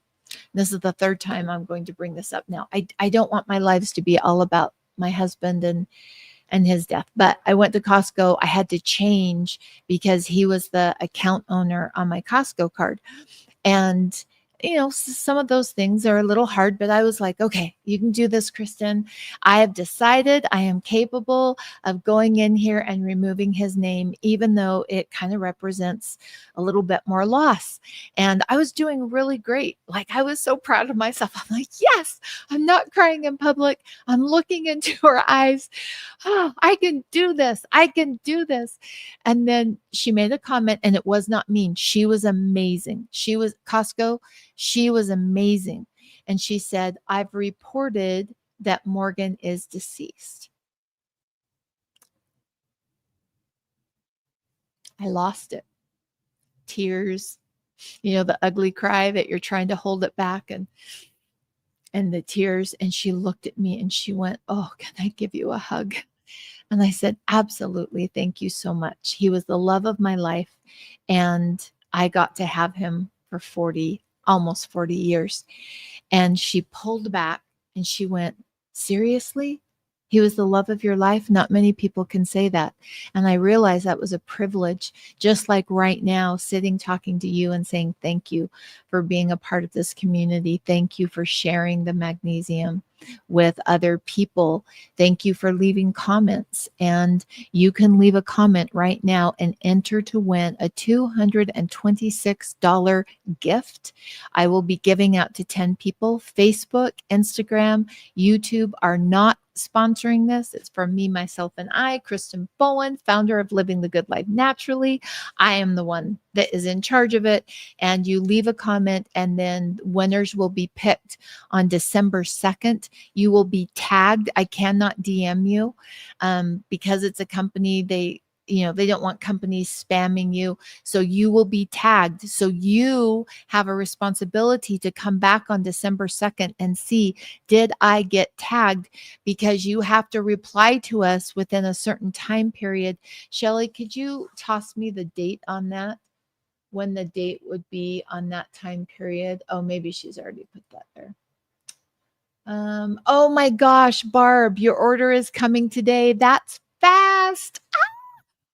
This is the third time I'm going to bring this up now. I don't want my lives to be all about my husband and his death. But I went to Costco. I had to change because he was the account owner on my Costco card. And some of those things are a little hard, but I was like, okay, you can do this, Kristen. I have decided I am capable of going in here and removing his name, even though it kind of represents a little bit more loss. And I was doing really great. Like, I was so proud of myself. I'm like, yes, I'm not crying in public. I'm looking into her eyes. Oh, I can do this. I can do this. And then she made a comment, and it was not mean. She was amazing. She was Costco. She was amazing. And she said, I've reported that Morgan is deceased. I lost it. Tears, the ugly cry that you're trying to hold it back, and the tears. And she looked at me and she went, oh, can I give you a hug? And I said, absolutely. Thank you so much. He was the love of my life. And I got to have him for almost 40 years. And she pulled back and she went, seriously? He was the love of your life? Not many people can say that. And I realized that was a privilege, just like right now, sitting talking to you and saying thank you for being a part of this community. Thank you for sharing the magnesium with other people. Thank you for leaving comments. And you can leave a comment right now and enter to win a $226 gift. I will be giving out to 10 people. Facebook, Instagram, YouTube are not sponsoring this. It's for me, myself, and I, Kristen Bowen, founder of Living the Good Life Naturally. I am the one that is in charge of it. And you leave a comment, and then winners will be picked on December 2nd. You will be tagged. I cannot DM you because it's a company. they don't want companies spamming you. So you will be tagged. So you have a responsibility to come back on December 2nd and see, did I get tagged? Because you have to reply to us within a certain time period. Shelly, could you toss me the date on that? When the date would be on that time period? Oh, maybe she's already put that there. Oh my gosh, Barb, your order is coming today. That's fast.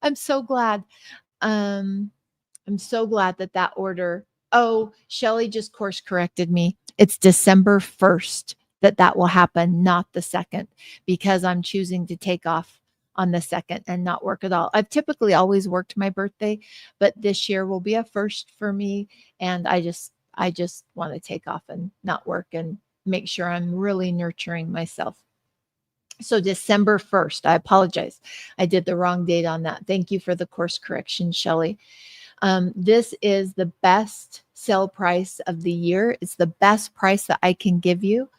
I'm so glad. Um, I'm so glad that order. Oh, Shelly just course corrected me. It's December 1st that will happen, not the 2nd, because I'm choosing to take off on the 2nd and not work at all. I've typically always worked my birthday, but this year will be a first for me. And I just want to take off and not work and make sure I'm really nurturing myself. So December 1st, I apologize. I did the wrong date on that. Thank you for the course correction, Shelly. This is the best sale price of the year. It's the best price that I can give you.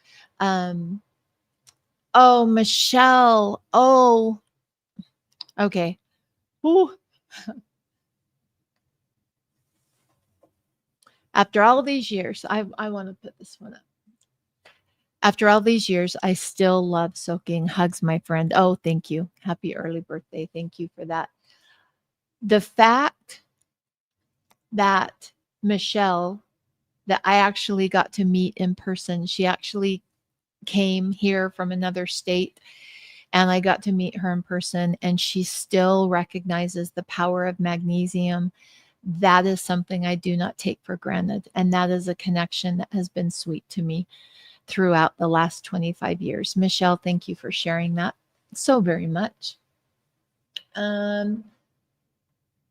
Oh, Michelle. Oh, okay. Ooh. After all these years, I want to put this one up. After all these years, I still love soaking. Hugs, my friend. Oh, thank you. Happy early birthday. Thank you for that. The fact that Michelle, that I actually got to meet in person, she actually came here from another state and I got to meet her in person, and she still recognizes the power of magnesium. That is something I do not take for granted. And that is a connection that has been sweet to me throughout the last 25 years. Michelle, thank you for sharing that so very much.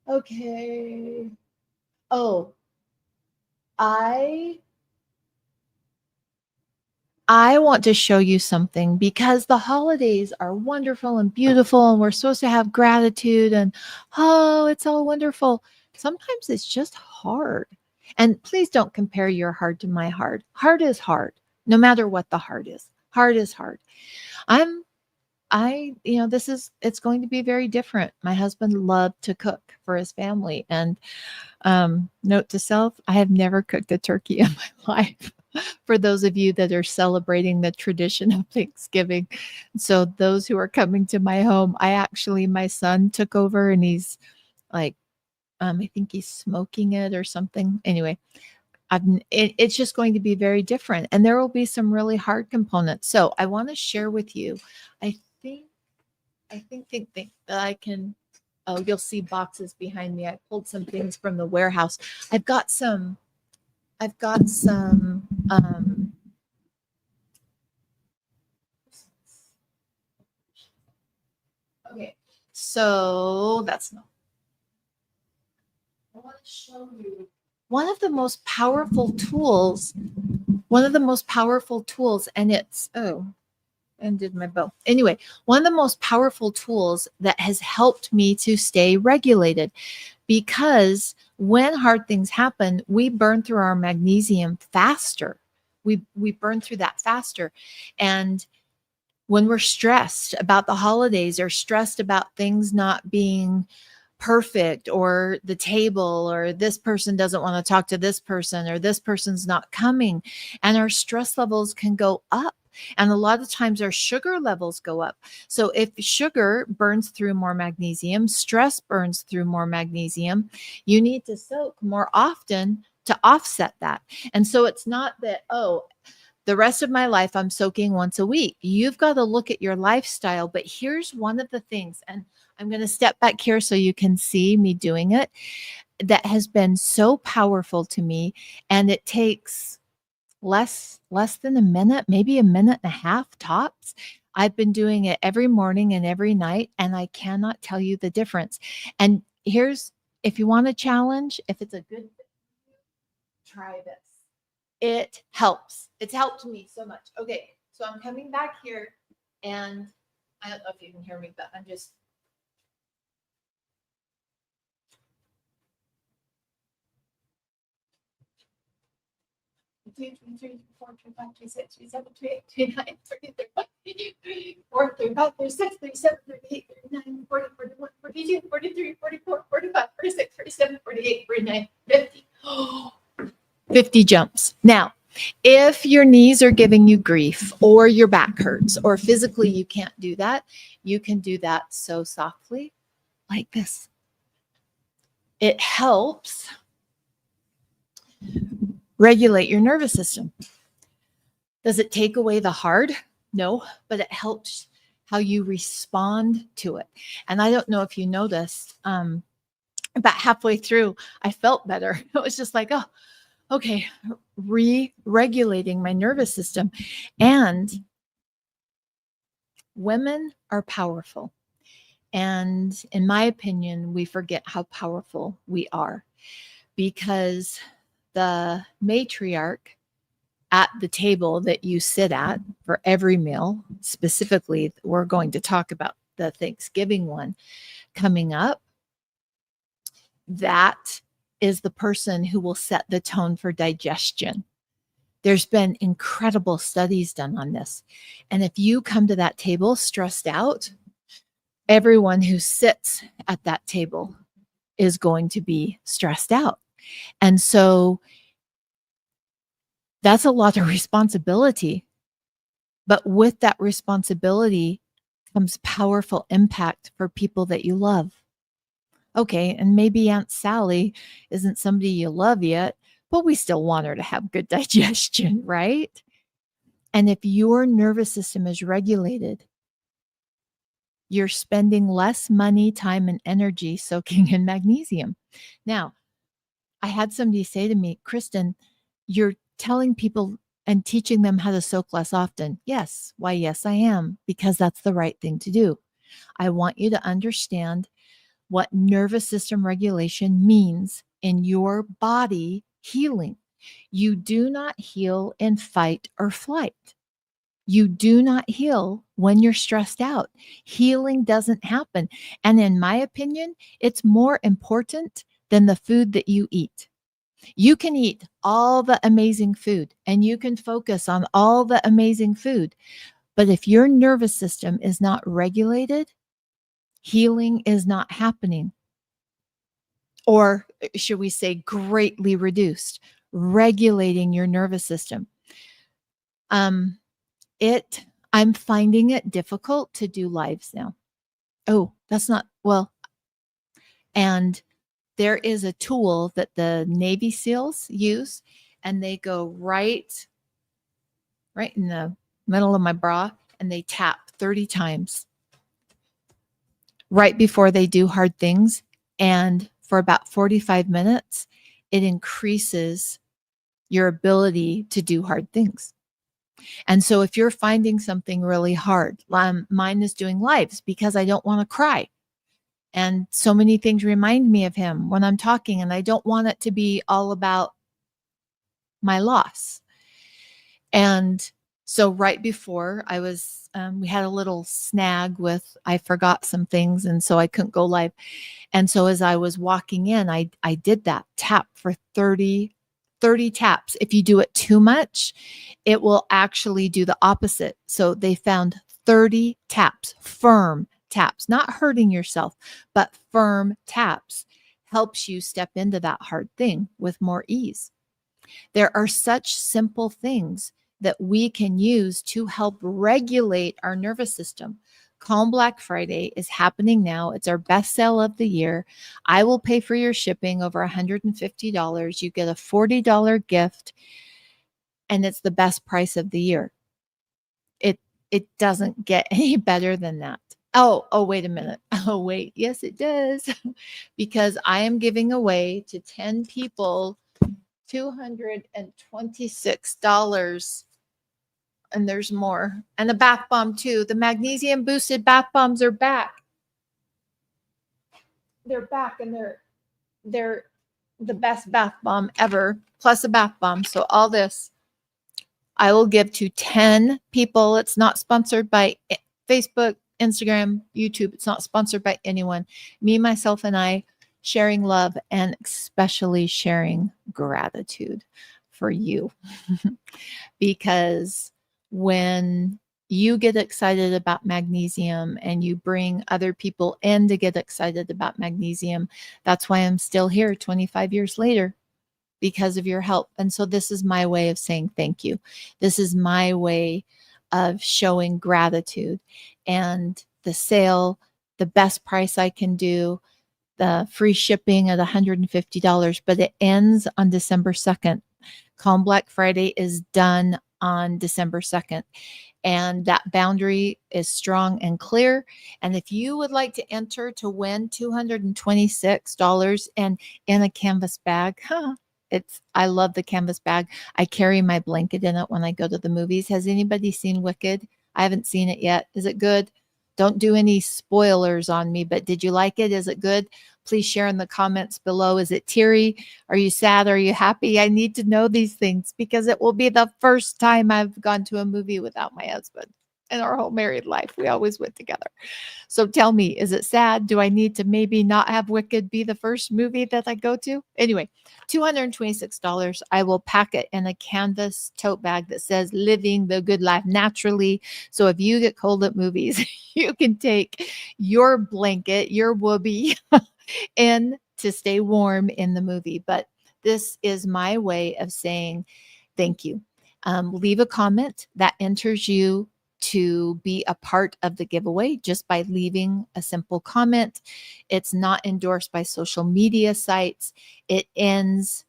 Okay. Oh, I want to show you something, because the holidays are wonderful and beautiful and we're supposed to have gratitude and, oh, it's all wonderful. Sometimes it's just hard. And please don't compare your hard to my hard. Hard is hard, no matter what the hard is. Hard is hard. It's going to be very different. My husband loved to cook for his family. And note to self, I have never cooked a turkey in my life. For those of you that are celebrating the tradition of Thanksgiving. So those who are coming to my home, my son took over and he's like, I think he's smoking it or something. Anyway, it's just going to be very different. And there will be some really hard components. So I want to share with you, I think that I can. Oh, you'll see boxes behind me. I pulled some things from the warehouse. I've got some okay, so that's not. I want to show you one of the most powerful tools. And it's ended my bow. Anyway, one of the most powerful tools that has helped me to stay regulated, because when hard things happen, we burn through our magnesium faster. We burn through that faster. And when we're stressed about the holidays or stressed about things not being perfect, or the table, or this person doesn't want to talk to this person, or this person's not coming, and our stress levels can go up. And a lot of times our sugar levels go up. So if sugar burns through more magnesium, stress burns through more magnesium, you need to soak more often to offset that. And so it's not that, oh, the rest of my life I'm soaking once a week. You've got to look at your lifestyle. But here's one of the things, and I'm going to step back here so you can see me doing it, that has been so powerful to me. And it takes less than a minute, maybe a minute and a half tops. I've been doing it every morning and every night, and I cannot tell you the difference. And here's, if you want a challenge, if it's a good, try this. It helps. It's helped me so much. Okay, so I'm coming back here, and I don't know if you can hear me, but I'm just. Two, three, four, three, five, three, six, three, seven, three, eight, three, nine, 34, 35, 36, 37, 38, 39, 40, 41, 42, 43, 44, 45, 46, 47, 48, 49, 50. 50 jumps. Now, if your knees are giving you grief or your back hurts or physically you can't do that, you can do that so softly like this. It helps regulate your nervous system. Does it take away the hard? No, but it helps how you respond to it. And I don't know if you noticed, about halfway through, I felt better. It was just like, oh, okay, re-regulating my nervous system. And women are powerful. And in my opinion, we forget how powerful we are because the matriarch at the table that you sit at for every meal, specifically, we're going to talk about the Thanksgiving one coming up. That is the person who will set the tone for digestion. There's been incredible studies done on this. And if you come to that table stressed out, everyone who sits at that table is going to be stressed out. And so that's a lot of responsibility. But with that responsibility comes powerful impact for people that you love. Okay, and maybe Aunt Sally isn't somebody you love yet, but we still want her to have good digestion, right? And if your nervous system is regulated, you're spending less money, time, and energy soaking in magnesium. Now, I had somebody say to me, Kristen, you're telling people and teaching them how to soak less often. Yes. Why, yes, I am, because that's the right thing to do. I want you to understand what nervous system regulation means in your body healing. You do not heal in fight or flight. You do not heal when you're stressed out. Healing doesn't happen. And in my opinion, it's more important than the food that you eat. You can eat all the amazing food and you can focus on all the amazing food. But if your nervous system is not regulated, healing is not happening. Or should we say greatly reduced, regulating your nervous system. I'm finding it difficult to do lives now. Oh, that's not, well, and there is a tool that the Navy SEALs use, and they go right in the middle of my bra, and they tap 30 times right before they do hard things. And for about 45 minutes, it increases your ability to do hard things. And so if you're finding something really hard, mine is doing lives because I don't want to cry. And so many things remind me of him when I'm talking, and I don't want it to be all about my loss. And so right before I was, we had a little snag with, I forgot some things, and so I couldn't go live. And so as I was walking in, I did that tap for 30 taps. If you do it too much, it will actually do the opposite. So they found 30 taps, firm taps, not hurting yourself, but firm taps helps you step into that hard thing with more ease. There are such simple things that we can use to help regulate our nervous system. Calm Black Friday is happening now. It's our best sale of the year. I will pay for your shipping over $150. You get a $40 gift, and it's the best price of the year. It doesn't get any better than that. Oh, wait a minute. Oh, wait. Yes, it does. Because I am giving away to 10 people $226. And there's more. And a bath bomb too. The magnesium boosted bath bombs are back. They're back, and they're the best bath bomb ever, plus a bath bomb. So all this I will give to 10 people. It's not sponsored by Facebook, Instagram, YouTube. It's not sponsored by anyone. Me, myself, and I sharing love, and especially sharing gratitude for you. Because when you get excited about magnesium and you bring other people in to get excited about magnesium. That's why I'm still here 25 years later, because of your help. And so this is my way of saying thank you. This is my way of showing gratitude. And the sale, the best price I can do, the free shipping at $150, but it ends on December 2nd. Calm Black Friday is done on December 2nd. And that boundary is strong and clear. And if you would like to enter to win $226 and in a canvas bag, I love the canvas bag. I carry my blanket in it when I go to the movies. Has anybody seen Wicked? I haven't seen it yet. Is it good? Don't do any spoilers on me, but did you like it? Is it good? Please share in the comments below. Is it teary? Are you sad? Are you happy? I need to know these things because it will be the first time I've gone to a movie without my husband in our whole married life. We always went together. So tell me, is it sad? Do I need to maybe not have Wicked be the first movie that I go to? Anyway, $226. I will pack it in a canvas tote bag that says living the good life naturally. So if you get cold at movies, you can take your blanket, your whoopee in to stay warm in the movie. But this is my way of saying thank you. Leave a comment that enters you to be a part of the giveaway just by leaving a simple comment. It's not endorsed by social media sites. It ends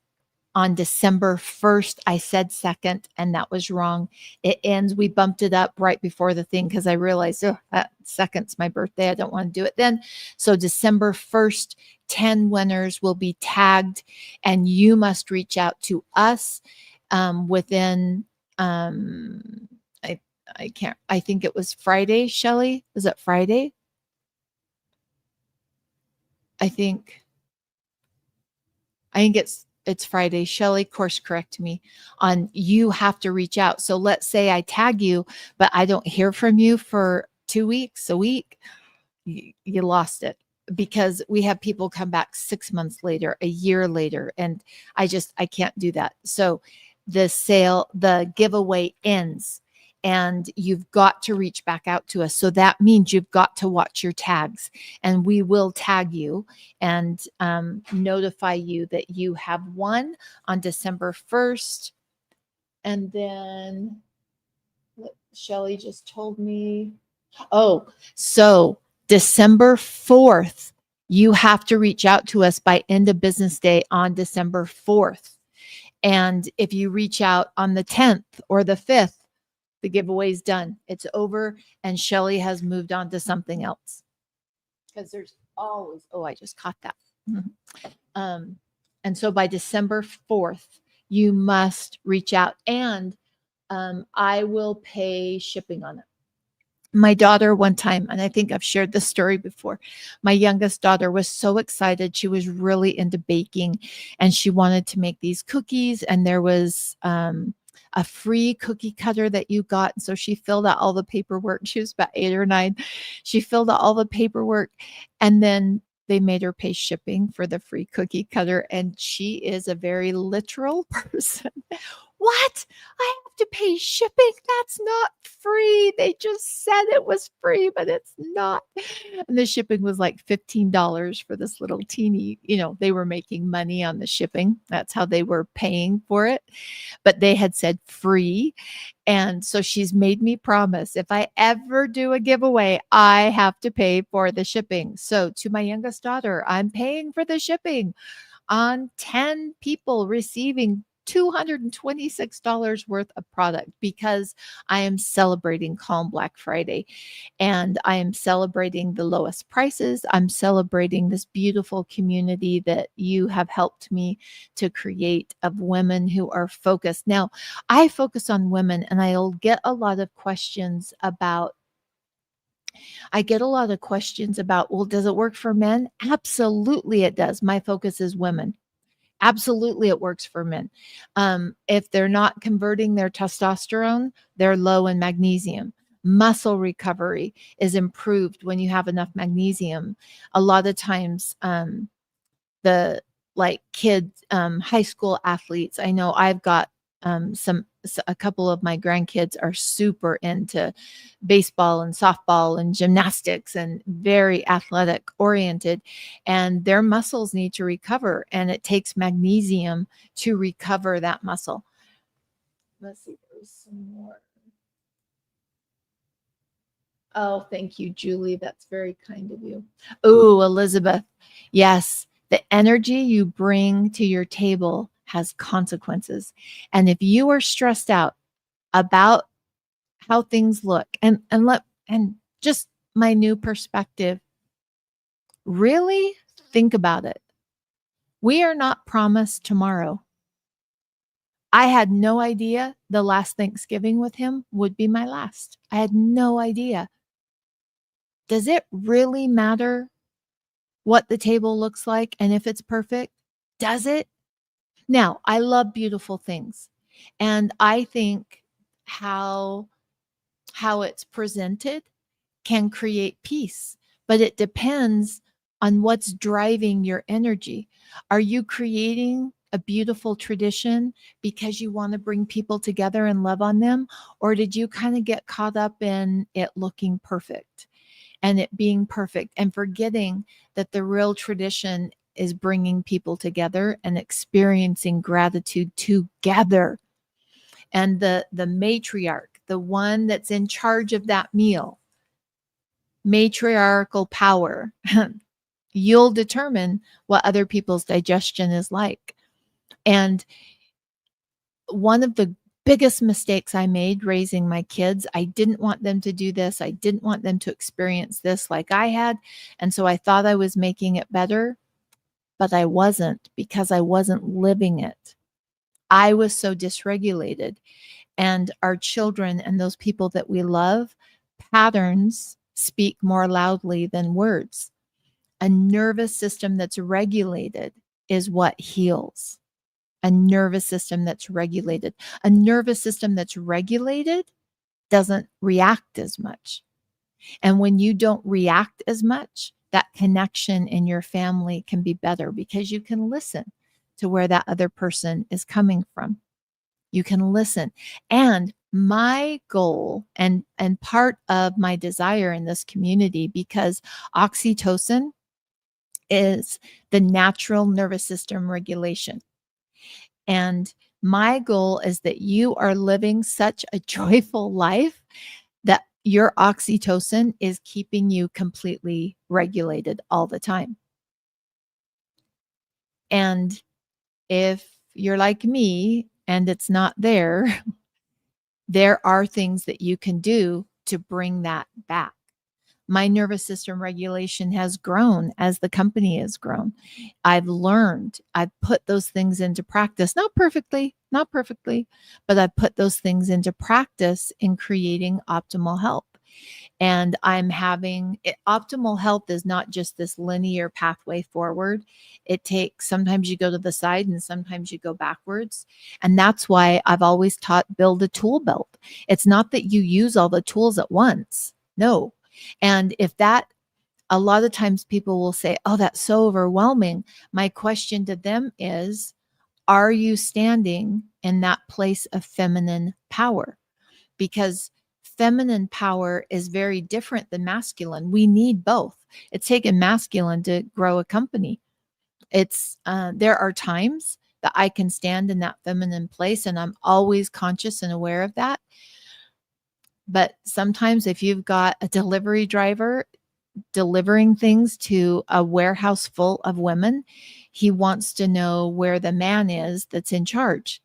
on December 1st. I said 2nd, and that was wrong. It ends, we bumped it up right before the thing because I realized, oh, that 2nd's my birthday. I don't want to do it then. So December 1st, 10 winners will be tagged, and you must reach out to us within, I, I can't, I think it was Friday, Shelly. Was it Friday? I think it's Friday. Shelly, course correct me on you have to reach out. So let's say I tag you, but I don't hear from you for 2 weeks, a week. You lost it because we have people come back 6 months later, a year later, and I can't do that. So the giveaway ends and you've got to reach back out to us. So that means you've got to watch your tags, and we will tag you and notify you that you have won on December 1st. And then Shelly just told me, oh, so December 4th, you have to reach out to us by end of business day on December 4th. And if you reach out on the 10th or the 5th, the giveaway's done. It's over, and Shelly has moved on to something else. Because there's always, oh, I just caught that. And so by December 4th, you must reach out, and I will pay shipping on it. My daughter one time, and I think I've shared this story before, my youngest daughter was so excited. She was really into baking, and she wanted to make these cookies, and there was a free cookie cutter that you got. And so she filled out all the paperwork. She was about 8 or 9. She filled out all the paperwork, and then they made her pay shipping for the free cookie cutter. And she is a very literal person. What? I have to pay shipping? That's not free. They just said it was free, but it's not. And the shipping was like $15 for this little teeny, they were making money on the shipping. That's how they were paying for it. But they had said free. And so she's made me promise if I ever do a giveaway, I have to pay for the shipping. So to my youngest daughter, I'm paying for the shipping on 10 people receiving $226 worth of product because I am celebrating Calm Black Friday, and I am celebrating the lowest prices. I'm celebrating this beautiful community that you have helped me to create of women who are focused. Now, I focus on women, and I'll get a lot of questions about well, does it work for men? Absolutely, it does. My focus is women. Absolutely, it works for men. If they're not converting their testosterone, they're low in magnesium. Muscle recovery is improved when you have enough magnesium. A lot of times, the kids, high school athletes, I know I've got A couple of my grandkids are super into baseball and softball and gymnastics and very athletic oriented, and their muscles need to recover, and it takes magnesium to recover that muscle. Let's see, there's some more. Oh, thank you, Julie. That's very kind of you. Oh, Elizabeth. Yes, the energy you bring to your table has consequences. And if you are stressed out about how things look, and just my new perspective, really think about it. We are not promised tomorrow. I had no idea the last Thanksgiving with him would be my last. I had no idea. Does it really matter what the table looks like and if it's perfect? Does it? Now, I love beautiful things. And I think how it's presented can create peace, but it depends on what's driving your energy. Are you creating a beautiful tradition because you want to bring people together and love on them? Or did you kind of get caught up in it looking perfect and it being perfect and forgetting that the real tradition is bringing people together and experiencing gratitude together? And the matriarch, the one that's in charge of that meal, matriarchal power, you'll determine what other people's digestion is like. And one of the biggest mistakes I made raising my kids, I didn't want them to do this. I didn't want them to experience this like I had. And so I thought I was making it better, but I wasn't, because I wasn't living it. I was so dysregulated. And our children and those people that we love, patterns speak more loudly than words. A nervous system that's regulated is what heals. A nervous system that's regulated. A nervous system that's regulated doesn't react as much. And when you don't react as much, that connection in your family can be better because you can listen to where that other person is coming from. You can listen. And my goal and part of my desire in this community, because oxytocin is the natural nervous system regulation. And my goal is that you are living such a joyful life that your oxytocin is keeping you completely regulated all the time. And if you're like me and it's not there, there are things that you can do to bring that back. My nervous system regulation has grown as the company has grown. I've learned, I've put those things into practice, not perfectly, but I've put those things into practice in creating optimal health. And I'm having optimal health is not just this linear pathway forward. It takes, sometimes you go to the side and sometimes you go backwards. And that's why I've always taught build a tool belt. It's not that you use all the tools at once. No. And if that, a lot of times people will say, oh, that's so overwhelming. My question to them is, are you standing in that place of feminine power? Because feminine power is very different than masculine. We need both. It's taken masculine to grow a company. It's there are times that I can stand in that feminine place, and I'm always conscious and aware of that. But sometimes if you've got a delivery driver delivering things to a warehouse full of women, he wants to know where the man is that's in charge.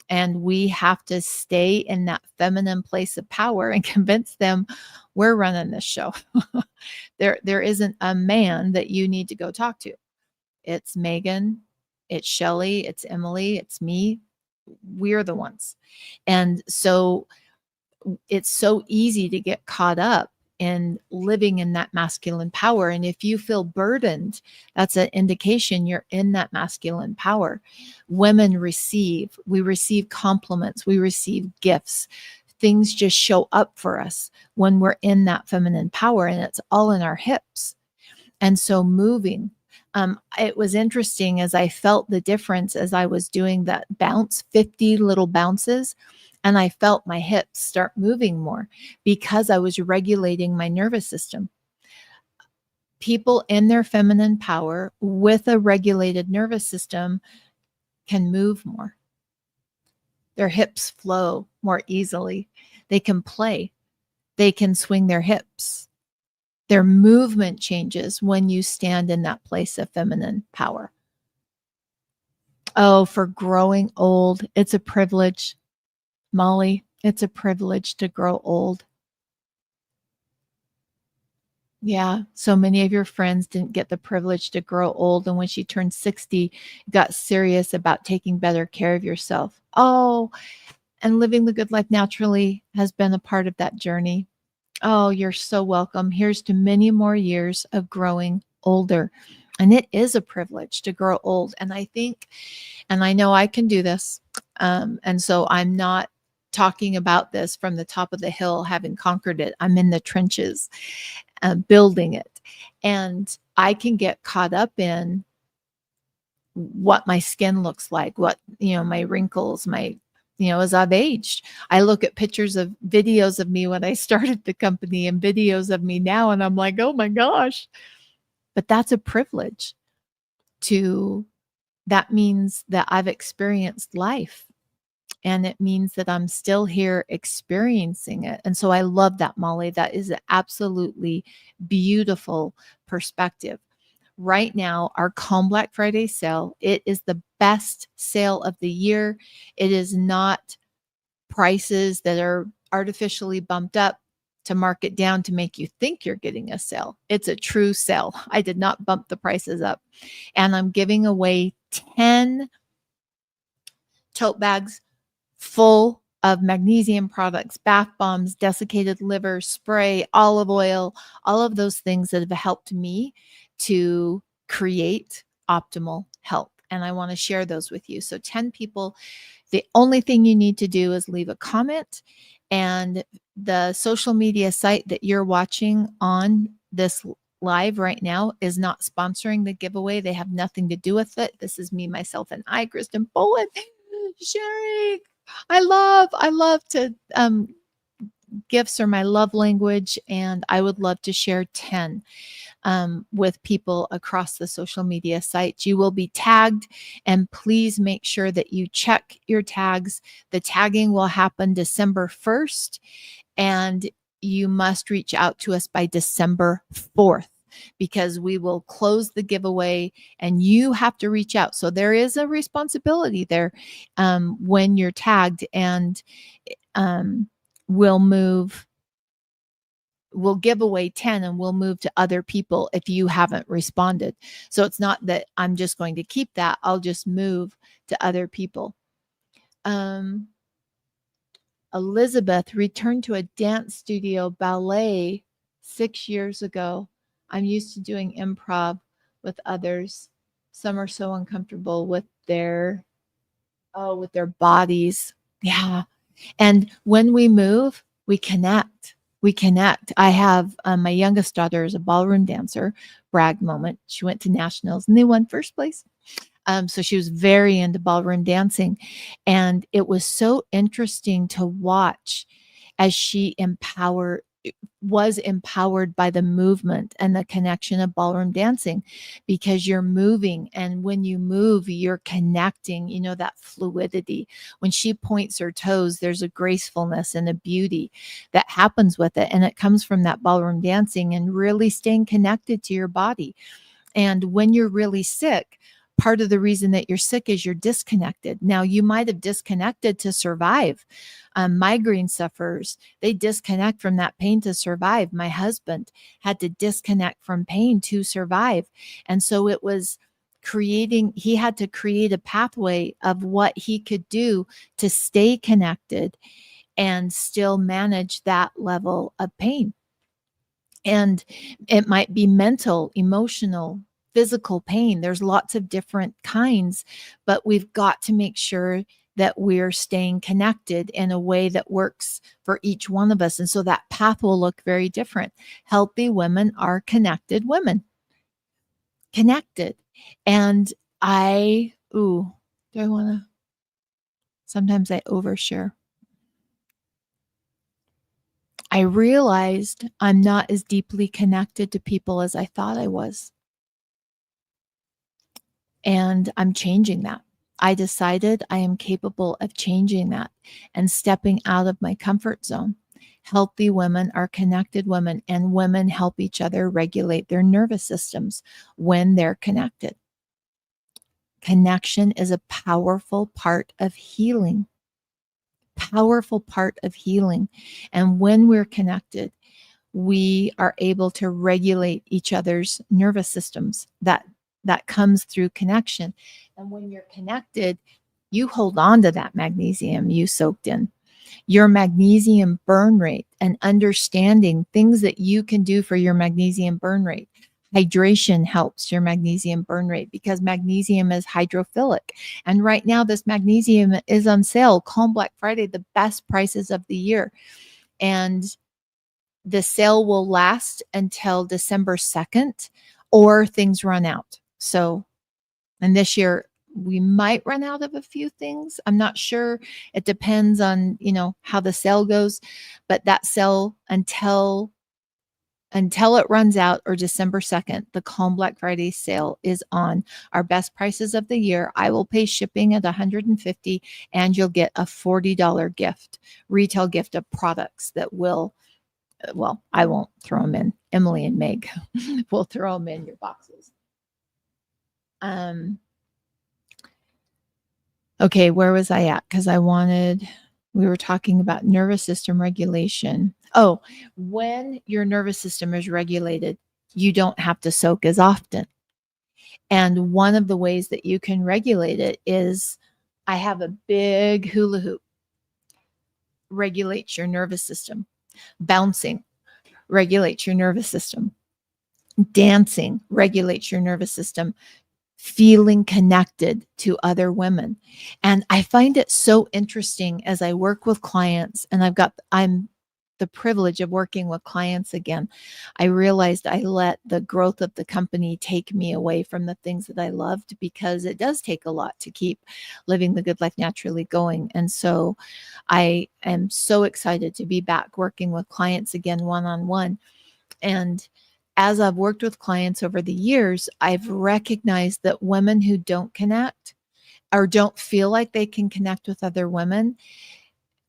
And we have to stay in that feminine place of power and convince them we're running this show. There isn't a man that you need to go talk to. It's Megan, it's Shelly, it's Emily, it's me. We're the ones. And so it's so easy to get caught up in living in that masculine power. And if you feel burdened, that's an indication you're in that masculine power. Women we receive compliments, we receive gifts. Things just show up for us when we're in that feminine power, and it's all in our hips. And so moving, It was interesting as I felt the difference as I was doing that bounce, 50 little bounces, and I felt my hips start moving more because I was regulating my nervous system. People in their feminine power with a regulated nervous system can move more. Their hips flow more easily. They can play. They can swing their hips. Their movement changes when you stand in that place of feminine power. Oh, for growing old, it's a privilege, Molly. It's a privilege to grow old. Yeah, so many of your friends didn't get the privilege to grow old, and when she turned 60, got serious about taking better care of yourself. Oh, and living the good life naturally has been a part of that journey. Oh, you're so welcome. Here's to many more years of growing older. And it is a privilege to grow old. And I think, and I know I can do this. And so I'm not talking about this from the top of the hill, having conquered it. I'm in the trenches, building it. And I can get caught up in what my skin looks like, what, my wrinkles, as I've aged. I look at pictures of videos of me when I started the company and videos of me now, and I'm like, oh my gosh. But that's a privilege that means that I've experienced life. And it means that I'm still here experiencing it. And so I love that, Molly. That is an absolutely beautiful perspective. Right now, our Calm Black Friday sale, it is the best sale of the year. It is not prices that are artificially bumped up to mark it down to make you think you're getting a sale. It's a true sale. I did not bump the prices up. And I'm giving away 10 tote bags full of magnesium products, bath bombs, desiccated liver, spray, olive oil, all of those things that have helped me to create optimal health. And I want to share those with you. So 10 people, the only thing you need to do is leave a comment, and the social media site that you're watching on this live right now is not sponsoring the giveaway. They have nothing to do with it. This is me, myself, and I, Kristen Bowen, sharing. I love to gifts are my love language, and I would love to share 10 with people across the social media sites. You will be tagged, and please make sure that you check your tags. The tagging will happen December 1st, and you must reach out to us by December 4th, because we will close the giveaway and you have to reach out. So there is a responsibility there when you're tagged, and we'll give away 10 and we'll move to other people if you haven't responded. So it's not that I'm just going to keep that. I'll just move to other people. Elizabeth returned to a dance studio ballet 6 years ago. I'm used to doing improv with others. Some are so uncomfortable with their bodies. Yeah. And when we move, we connect. I have my youngest daughter is a ballroom dancer. Brag moment. She went to nationals and they won first place. So she was very into ballroom dancing. And it was so interesting to watch as she was empowered by the movement and the connection of ballroom dancing, because you're moving. And when you move, you're connecting, that fluidity. When she points her toes, there's a gracefulness and a beauty that happens with it. And it comes from that ballroom dancing and really staying connected to your body. And when you're really sick, part of the reason that you're sick is you're disconnected. Now, you might have disconnected to survive. Migraine sufferers, they disconnect from that pain to survive. My husband had to disconnect from pain to survive. And so it was he had to create a pathway of what he could do to stay connected and still manage that level of pain. And it might be mental, emotional, physical pain. There's lots of different kinds, but we've got to make sure that we're staying connected in a way that works for each one of us. And so that path will look very different. Healthy women are connected women. Connected. And do I want to? Sometimes I overshare. I realized I'm not as deeply connected to people as I thought I was. And I'm changing that. I decided I am capable of changing that and stepping out of my comfort zone. Healthy women are connected women, and women help each other regulate their nervous systems when they're connected. Connection is a powerful part of healing. Powerful part of healing. And when we're connected, we are able to regulate each other's nervous systems. That comes through connection. And when you're connected, you hold on to that magnesium you soaked in. Your magnesium burn rate and understanding things that you can do for your magnesium burn rate. Hydration helps your magnesium burn rate because magnesium is hydrophilic. And right now, this magnesium is on sale. Calm Black Friday, the best prices of the year. And the sale will last until December 2nd or things run out. So, and this year we might run out of a few things. I'm not sure. It depends on, how the sale goes, but that sale until it runs out or December 2nd, the Calm Black Friday sale is on. Our best prices of the year. I will pay shipping at $150 and you'll get a $40 gift, retail gift of products that will, well, I won't throw them in. Emily and Meg will throw them in your boxes. Okay, where was I at? Because we were talking about nervous system regulation. Oh, when your nervous system is regulated, you don't have to soak as often. And one of the ways that you can regulate it is I have a big hula hoop, regulates your nervous system. Bouncing regulates your nervous system. Dancing regulates your nervous system. Feeling connected to other women. And I find it so interesting as I work with clients, and I'm the privilege of working with clients again. I realized I let the growth of the company take me away from the things that I loved, because it does take a lot to keep living the good life naturally going. And so I am so excited to be back working with clients again, one-on-one. And as I've worked with clients over the years, I've recognized that women who don't connect or don't feel like they can connect with other women,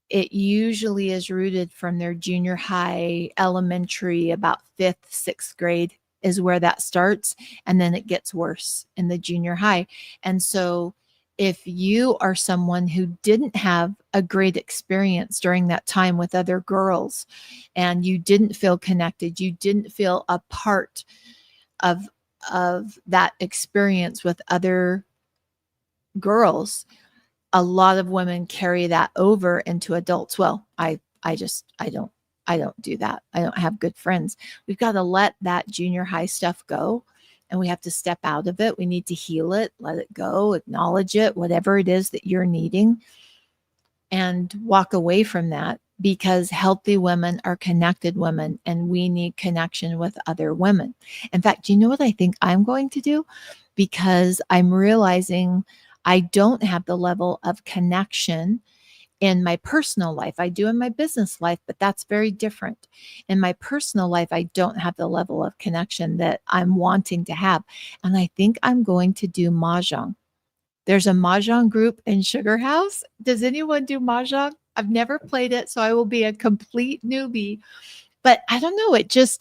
it usually is rooted from their junior high, elementary, about 5th, 6th grade is where that starts. And then it gets worse in the junior high. And so if you are someone who didn't have a great experience during that time with other girls and you didn't feel connected, you didn't feel a part of that experience with other girls, a lot of women carry that over into adults. Well, I don't do that. I don't have good friends. We've got to let that junior high stuff go, and we have to step out of it. We need to heal it, let it go, acknowledge it, whatever it is that you're needing, and walk away from that, because healthy women are connected women, and we need connection with other women. In fact, do you know what I think I'm going to do? Because I'm realizing I don't have the level of connection in my personal life. I do in my business life, but that's very different. In my personal life, I don't have the level of connection that I'm wanting to have. And I think I'm going to do mahjong. There's a mahjong group in Sugar House. Does anyone do mahjong? I've never played it, so I will be a complete newbie. But I don't know,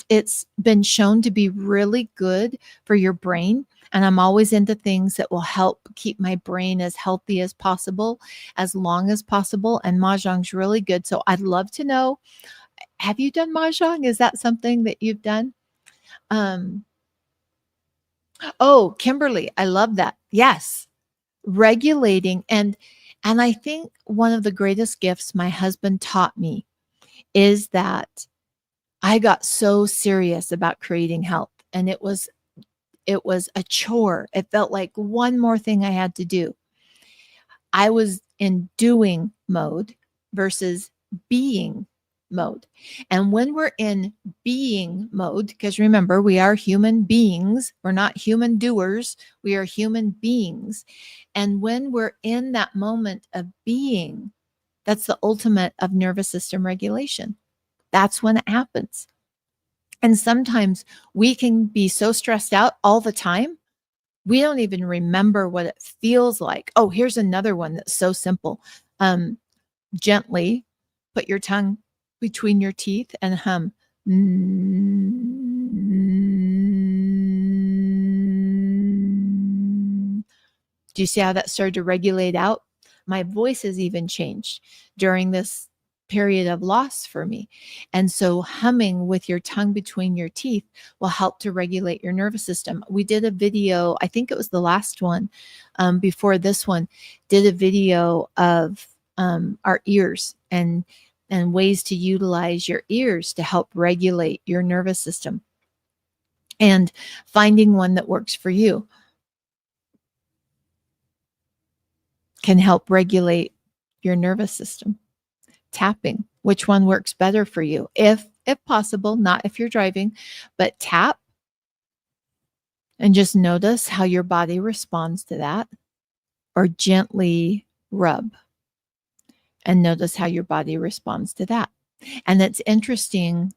it's been shown to be really good for your brain. And I'm always into things that will help keep my brain as healthy as possible, as long as possible. And mahjong's really good. So I'd love to know, have you done mahjong? Is that something that you've done? Um, oh, Kimberly, I love that. Yes. Regulating. And I think one of the greatest gifts my husband taught me is that I got so serious about creating health, and it was a chore. It felt like one more thing I had to do. I was in doing mode versus being mode. And when we're in being mode, because remember, we are human beings, we're not human doers, we are human beings. And when we're in that moment of being, that's the ultimate of nervous system regulation. That's when it happens. And sometimes we can be so stressed out all the time, we don't even remember what it feels like. Oh, here's another one that's so simple. Gently put your tongue between your teeth and hum. Do you see how that started to regulate out? My voice has even changed during this period of loss for me. And so humming with your tongue between your teeth will help to regulate your nervous system. We did a video, I think it was the last one before this one, did a video of our ears and ways to utilize your ears to help regulate your nervous system and finding one that works for you can help regulate your nervous system. Tapping, which one works better for you? If possible, not if you're driving, but tap and just notice how your body responds to that, or gently rub and notice how your body responds to that. And it's interesting.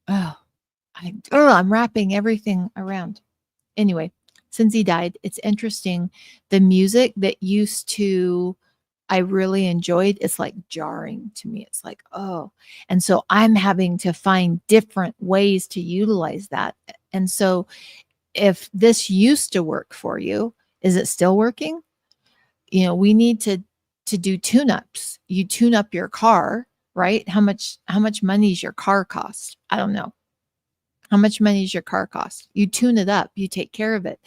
I'm wrapping everything around. Anyway, since he died, it's interesting. The music that used to I really enjoyed, it's like jarring to me. It's like, oh. And so I'm having to find different ways to utilize that. And so if this used to work for you, is it still working? We need to do tune-ups. You tune up your car, right? How much money is your car cost? I don't know. How much money does your car cost? You tune it up, you take care of it.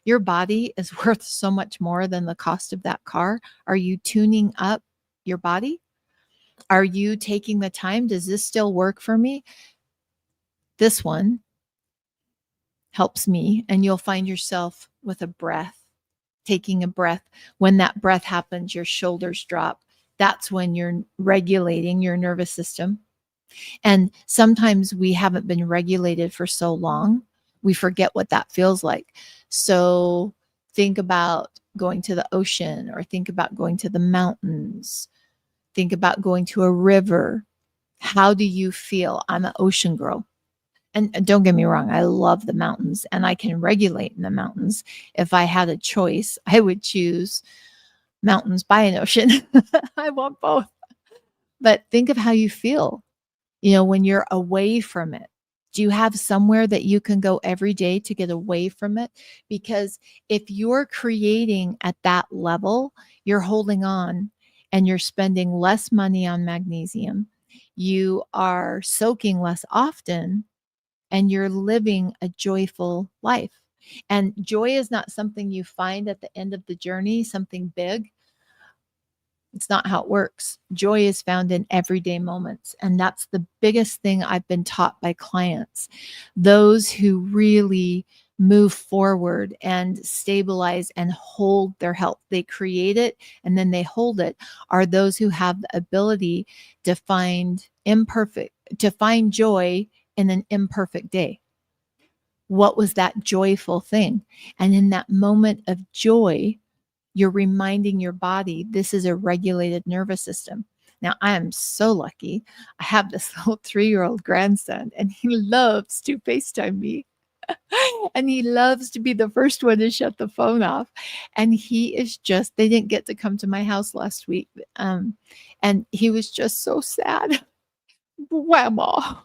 Your body is worth so much more than the cost of that car. Are you tuning up your body? Are you taking the time? Does this still work for me? This one helps me, and you'll find yourself with a breath, taking a breath. When that breath happens, your shoulders drop. That's when you're regulating your nervous system. And sometimes we haven't been regulated for so long, we forget what that feels like. So think about going to the ocean, or think about going to the mountains. Think about going to a river. How do you feel? I'm an ocean girl. And don't get me wrong, I love the mountains and I can regulate in the mountains. If I had a choice, I would choose mountains by an ocean. I want both. But think of how you feel, when you're away from it. Do you have somewhere that you can go every day to get away from it? Because if you're creating at that level, you're holding on and you're spending less money on magnesium. You are soaking less often and you're living a joyful life. And joy is not something you find at the end of the journey, something big. It's not how it works. Joy is found in everyday moments. And that's the biggest thing I've been taught by clients. Those who really move forward and stabilize and hold their health, they create it and then they hold it, are those who have the ability to find joy in an imperfect day. What was that joyful thing? And in that moment of joy, you're reminding your body this is a regulated nervous system. Now, I am so lucky. I have this little 3-year-old grandson, and he loves to FaceTime me. And he loves to be the first one to shut the phone off. And they didn't get to come to my house last week. And he was just so sad. Grandma.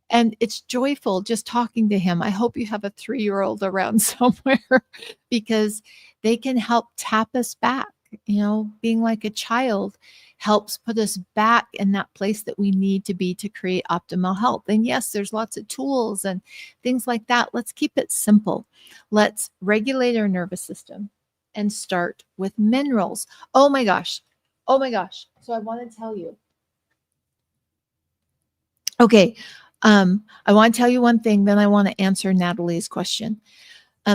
And it's joyful just talking to him. I hope you have a 3-year-old around somewhere because they can help tap us back. Being like a child helps put us back in that place that we need to be to create optimal health. And yes, there's lots of tools and things like that. Let's keep it simple. Let's regulate our nervous system and start with minerals. Oh my gosh. So I want to tell you. Okay. I want to tell you one thing, then I want to answer Natalie's question.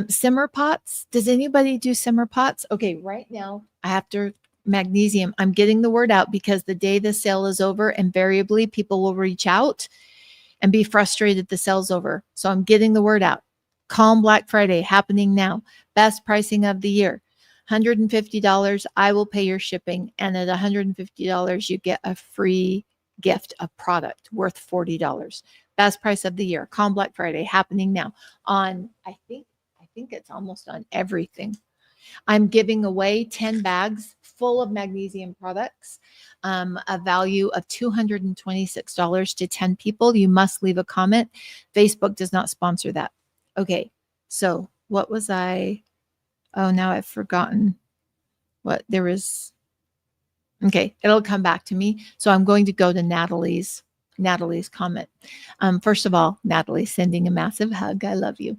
Simmer pots. Does anybody do simmer pots? Okay, right now I have to magnesium. I'm getting the word out because the day the sale is over, invariably people will reach out and be frustrated the sale's over. So I'm getting the word out. Calm Black Friday happening now. Best pricing of the year. $150. I will pay your shipping. And at $150, you get a free gift of product worth $40. Best price of the year. Calm Black Friday happening now on, I think it's almost on everything. I'm giving away 10 bags full of magnesium products, a value of $226 to 10 people. You must leave a comment. Facebook does not sponsor that. Okay, so what was I? Oh, now I've forgotten what there was. Okay, it'll come back to me. So I'm going to go to Natalie's comment. First of all, Natalie, sending a massive hug. I love you.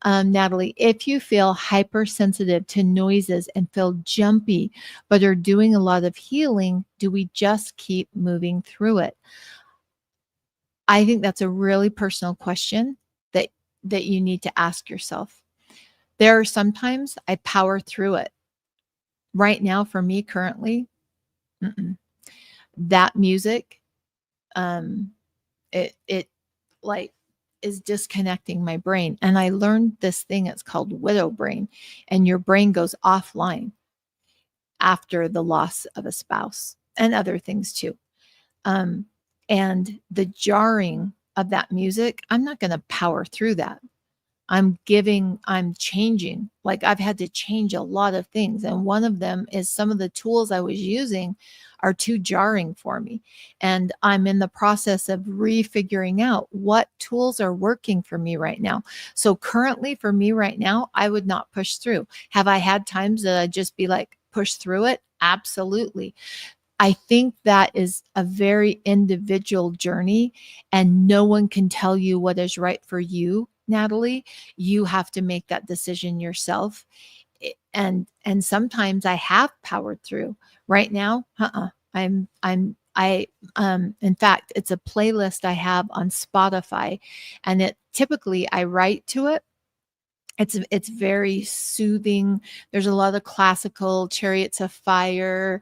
Natalie, if you feel hypersensitive to noises and feel jumpy, but are doing a lot of healing, do we just keep moving through it? I think that's a really personal question that you need to ask yourself. There are sometimes I power through it. Right now, for me currently, that music, it like is disconnecting my brain. And I learned this thing, it's called widow brain, and your brain goes offline after the loss of a spouse and other things too. And the jarring of that music, I'm not going to power through that. I'm changing. Like I've had to change a lot of things. And one of them is some of the tools I was using are too jarring for me. And I'm in the process of refiguring out what tools are working for me right now. So currently for me right now, I would not push through. Have I had times that I'd just be like, push through it? Absolutely. I think that is a very individual journey, and no one can tell you what is right for you, Natalie. You have to make that decision yourself. And sometimes I have powered through. Right now, in fact, it's a playlist I have on Spotify, and it typically I write to it. It's very soothing. There's a lot of classical Chariots of Fire,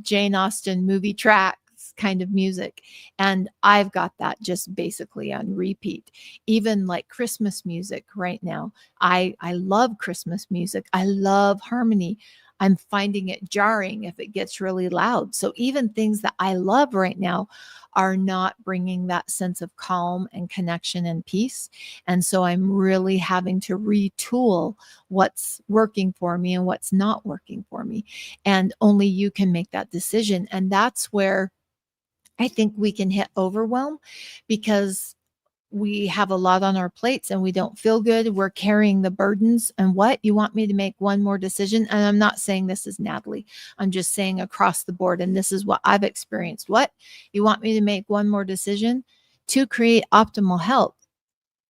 Jane Austen movie tracks kind of music. And I've got that just basically on repeat. Even like Christmas music right now. I love Christmas music. I love harmony. I'm finding it jarring if it gets really loud. So even things that I love right now are not bringing that sense of calm and connection and peace. And so I'm really having to retool what's working for me and what's not working for me. And only you can make that decision. And that's where I think we can hit overwhelm, because we have a lot on our plates and we don't feel good. We're carrying the burdens. And what? You want me to make one more decision? And I'm not saying this is Natalie. I'm just saying across the board. And this is what I've experienced. What? You want me to make one more decision? To create optimal health,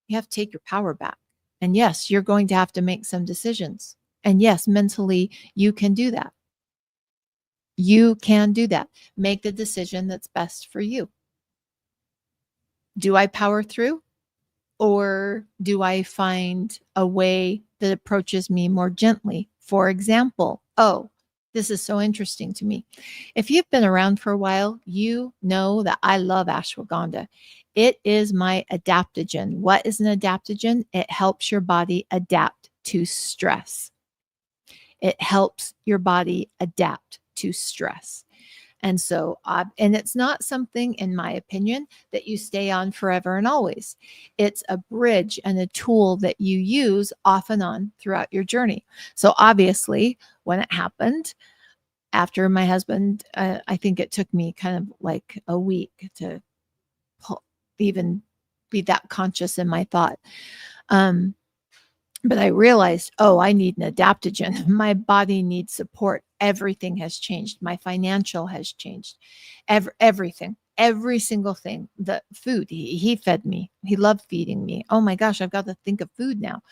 you have to take your power back. And yes, you're going to have to make some decisions. And yes, mentally, you can do that. You can do that. Make the decision that's best for you. Do I power through? Or do I find a way that approaches me more gently? For example, this is so interesting to me. If you've been around for a while, you know that I love ashwagandha. It is my adaptogen. What is an adaptogen? It helps your body adapt to stress. It helps your body adapt to stress. And so, and it's not something, in my opinion, that you stay on forever and always. It's a bridge and a tool that you use off and on throughout your journey. So obviously, when it happened, after my husband, I think it took me kind of like a week to even be that conscious in my thought. But I realized, I need an adaptogen. My body needs support. Everything has changed. My financial has changed. Everything, every single thing. The food, he fed me. He loved feeding me. Oh my gosh, I've got to think of food now.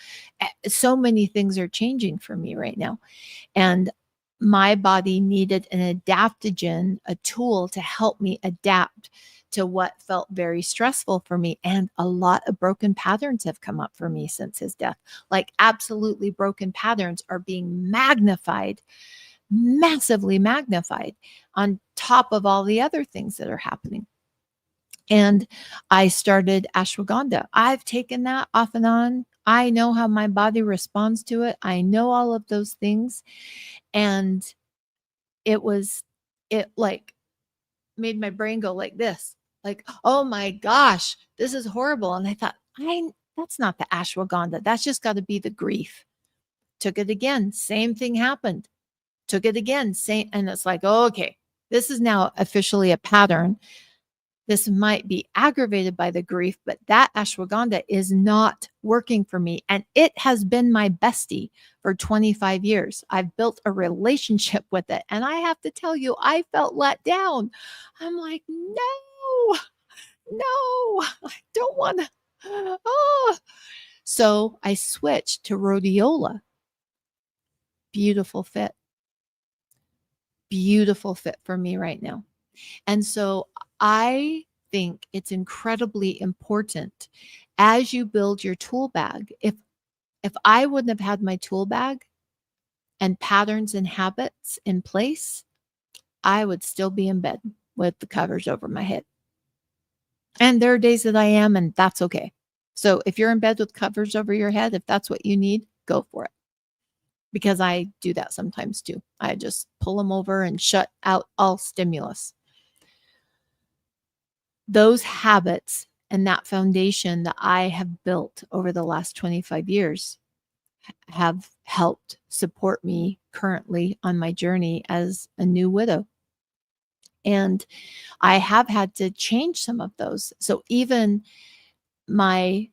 So many things are changing for me right now. And my body needed an adaptogen, a tool to help me adapt to what felt very stressful for me. And a lot of broken patterns have come up for me since his death. Like absolutely broken patterns are being magnified massively magnified on top of all the other things that are happening. And I started ashwagandha. I've taken that off and on. I know how my body responds to it. I know all of those things. And it was, it like made my brain go like this, like, oh my gosh, this is horrible. And I thought, that's not the ashwagandha. That's just got to be the grief. Took it again. Same thing happened. Took it again. Same. And it's like, oh, okay, this is now officially a pattern. This might be aggravated by the grief, but that ashwagandha is not working for me. And it has been my bestie for 25 years. I've built a relationship with it. And I have to tell you, I felt let down. I'm like, no, I don't want to. Oh. So I switched to rhodiola. Beautiful fit. Beautiful fit for me right now. And so I think it's incredibly important as you build your tool bag. If I wouldn't have had my tool bag and patterns and habits in place, I would still be in bed with the covers over my head. And there are days that I am, and that's okay. So if you're in bed with covers over your head, if that's what you need, go for it. Because I do that sometimes too. I just pull them over and shut out all stimulus. Those habits and that foundation that I have built over the last 25 years have helped support me currently on my journey as a new widow. And I have had to change some of those. So even my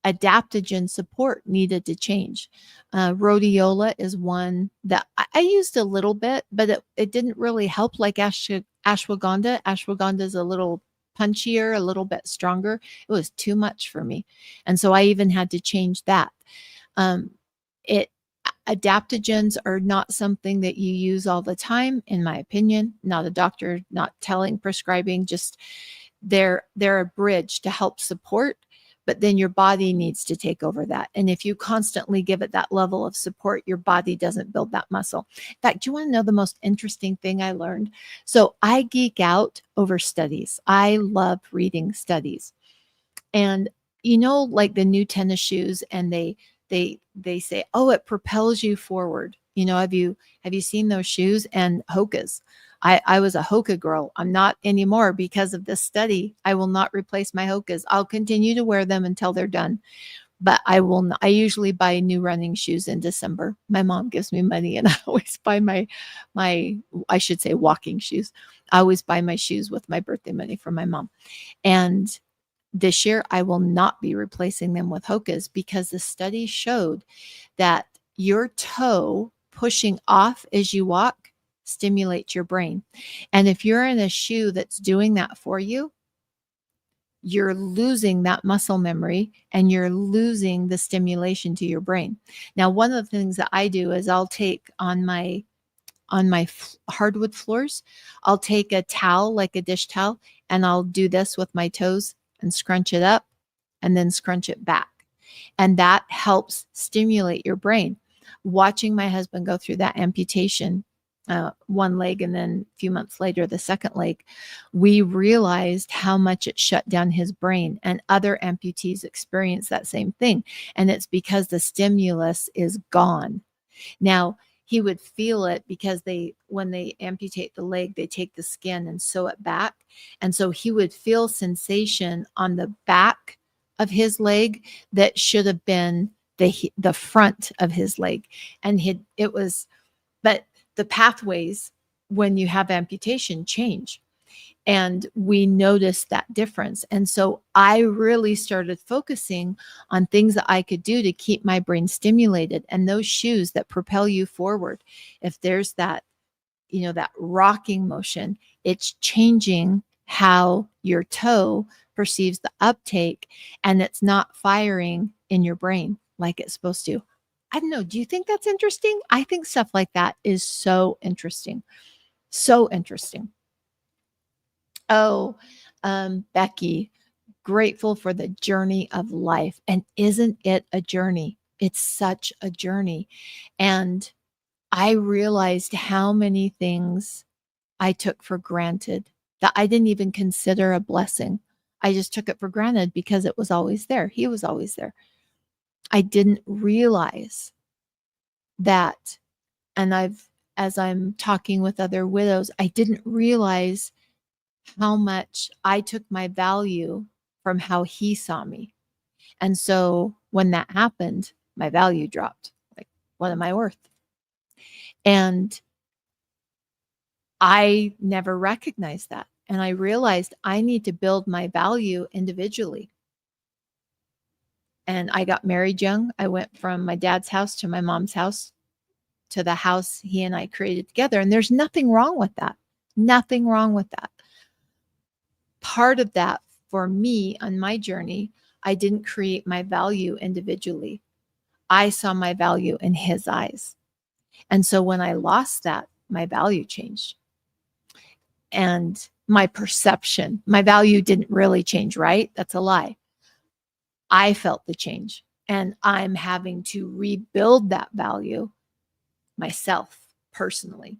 adaptogen support needed to change. Rhodiola is one that I used a little bit, but it didn't really help like ashwagandha. Ashwagandha is a little punchier, a little bit stronger. It was too much for me. And so I even had to change that. It Adaptogens are not something that you use all the time, in my opinion. Not a doctor, not telling, prescribing, just they're a bridge to help support, but then your body needs to take over that. And if you constantly give it that level of support, your body doesn't build that muscle. In fact, do you want to know the most interesting thing I learned? So I geek out over studies. I love reading studies. And like the new tennis shoes, and they say, oh, it propels you forward. Have you seen those shoes? And Hoka's. I was a Hoka girl. I'm not anymore because of this study. I will not replace my Hokas. I'll continue to wear them until they're done. But I will not. I usually buy new running shoes in December. My mom gives me money, and I always buy my I should say walking shoes. I always buy my shoes with my birthday money from my mom. And this year, I will not be replacing them with Hokas because the study showed that your toe pushing off as you walk stimulates your brain. And if you're in a shoe that's doing that for you, you're losing that muscle memory and you're losing the stimulation to your brain. Now, one of the things that I do is I'll take on my hardwood floors, I'll take a towel, like a dish towel, and I'll do this with my toes and scrunch it up and then scrunch it back. And that helps stimulate your brain. Watching my husband go through that amputation, one leg, and then a few months later, the second leg, we realized how much it shut down his brain, and other amputees experience that same thing. And it's because the stimulus is gone. Now, he would feel it because when they amputate the leg, they take the skin and sew it back. And so he would feel sensation on the back of his leg that should have been the front of his leg. And but the pathways when you have amputation change. And we noticed that difference. And so I really started focusing on things that I could do to keep my brain stimulated. And those shoes that propel you forward, if there's that, that rocking motion, it's changing how your toe perceives the uptake, and it's not firing in your brain like it's supposed to. I don't know. Do you think that's interesting? I think stuff like that is so interesting. So interesting. Oh, Becky, grateful for the journey of life. And isn't it a journey? It's such a journey. And I realized how many things I took for granted that I didn't even consider a blessing. I just took it for granted because it was always there. He was always there. I didn't realize that. And as I'm talking with other widows, I didn't realize how much I took my value from how he saw me. And so when that happened, my value dropped. Like, what am I worth? And I never recognized that. And I realized I need to build my value individually. And I got married young. I went from my dad's house to my mom's house to the house he and I created together. And there's nothing wrong with that. Nothing wrong with that. Part of that for me on my journey, I didn't create my value individually. I saw my value in his eyes. And so when I lost that, my value changed. And my perception, my value didn't really change, right? That's a lie. I felt the change. And I'm having to rebuild that value myself personally.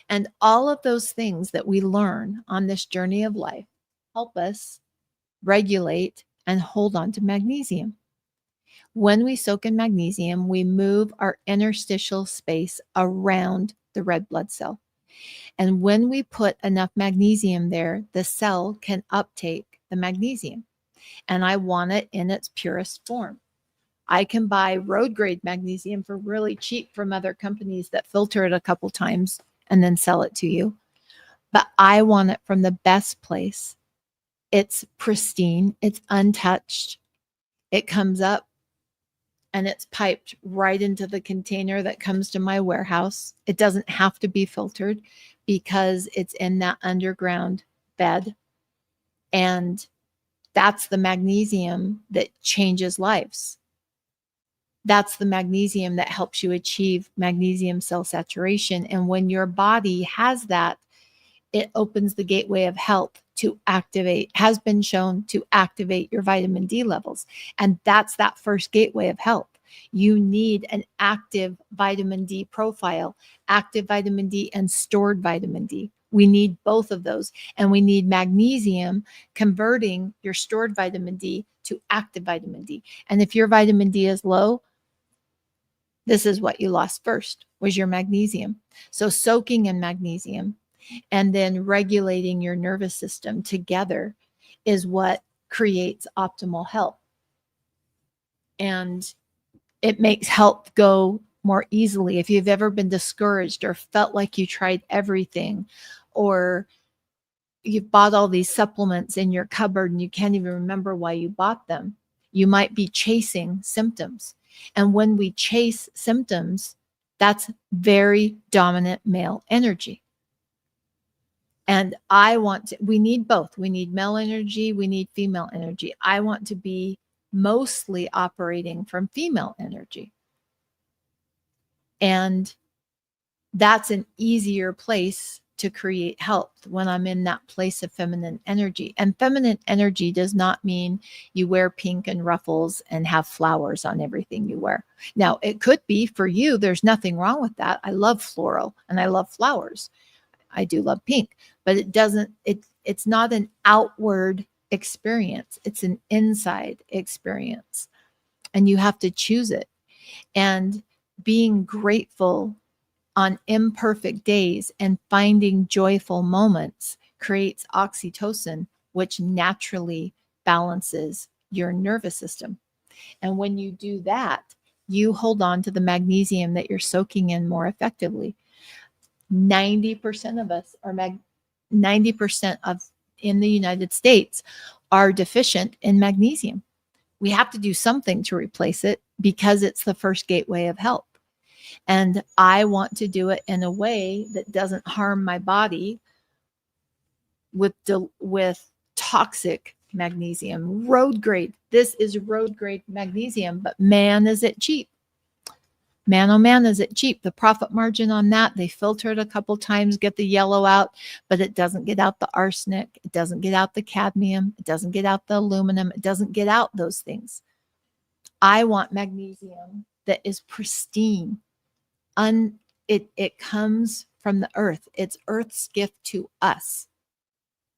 And all of those things that we learn on this journey of life help us regulate and hold on to magnesium. When we soak in magnesium, we move our interstitial space around the red blood cell. And when we put enough magnesium there, the cell can uptake the magnesium. And I want it in its purest form. I can buy road grade magnesium for really cheap from other companies that filter it a couple times and then sell it to you. But I want it from the best place. It's pristine, it's untouched. It comes up and it's piped right into the container that comes to my warehouse. It doesn't have to be filtered because it's in that underground bed. And that's the magnesium that changes lives. That's the magnesium that helps you achieve magnesium cell saturation. And when your body has that, it opens the gateway of health to activate, has been shown to activate your vitamin D levels. And that's that first gateway of health. You need an active vitamin D profile, active vitamin D and stored vitamin D. We need both of those. And we need magnesium converting your stored vitamin D to active vitamin D. And if your vitamin D is low, this is what you lost first, was your magnesium. So soaking in magnesium and then regulating your nervous system together is what creates optimal health. And it makes health go more easily. If you've ever been discouraged or felt like you tried everything, or you've bought all these supplements in your cupboard and you can't even remember why you bought them, you might be chasing symptoms. And when we chase symptoms, that's very dominant male energy. And we need both. We need male energy, we need female energy. I want to be mostly operating from female energy. And that's an easier place to create health when I'm in that place of feminine energy. And feminine energy does not mean you wear pink and ruffles and have flowers on everything you wear. Now, it could be for you, there's nothing wrong with that. I love floral and I love flowers. I do love pink, but it's not an outward experience. It's an inside experience. And you have to choose it. And being grateful on imperfect days and finding joyful moments creates oxytocin, which naturally balances your nervous system. And when you do that, you hold on to the magnesium that you're soaking in more effectively. 90% of us are 90% of in the United States are deficient in magnesium. We have to do something to replace it because it's the first gateway of health. And I want to do it in a way that doesn't harm my body with toxic magnesium. Road grade. This is road grade magnesium, but man, is it cheap. Man, oh man, is it cheap. The profit margin on that, they filter it a couple times, get the yellow out, but it doesn't get out the arsenic. It doesn't get out the cadmium. It doesn't get out the aluminum. It doesn't get out those things. I want magnesium that is pristine. It comes from the earth. It's earth's gift to us.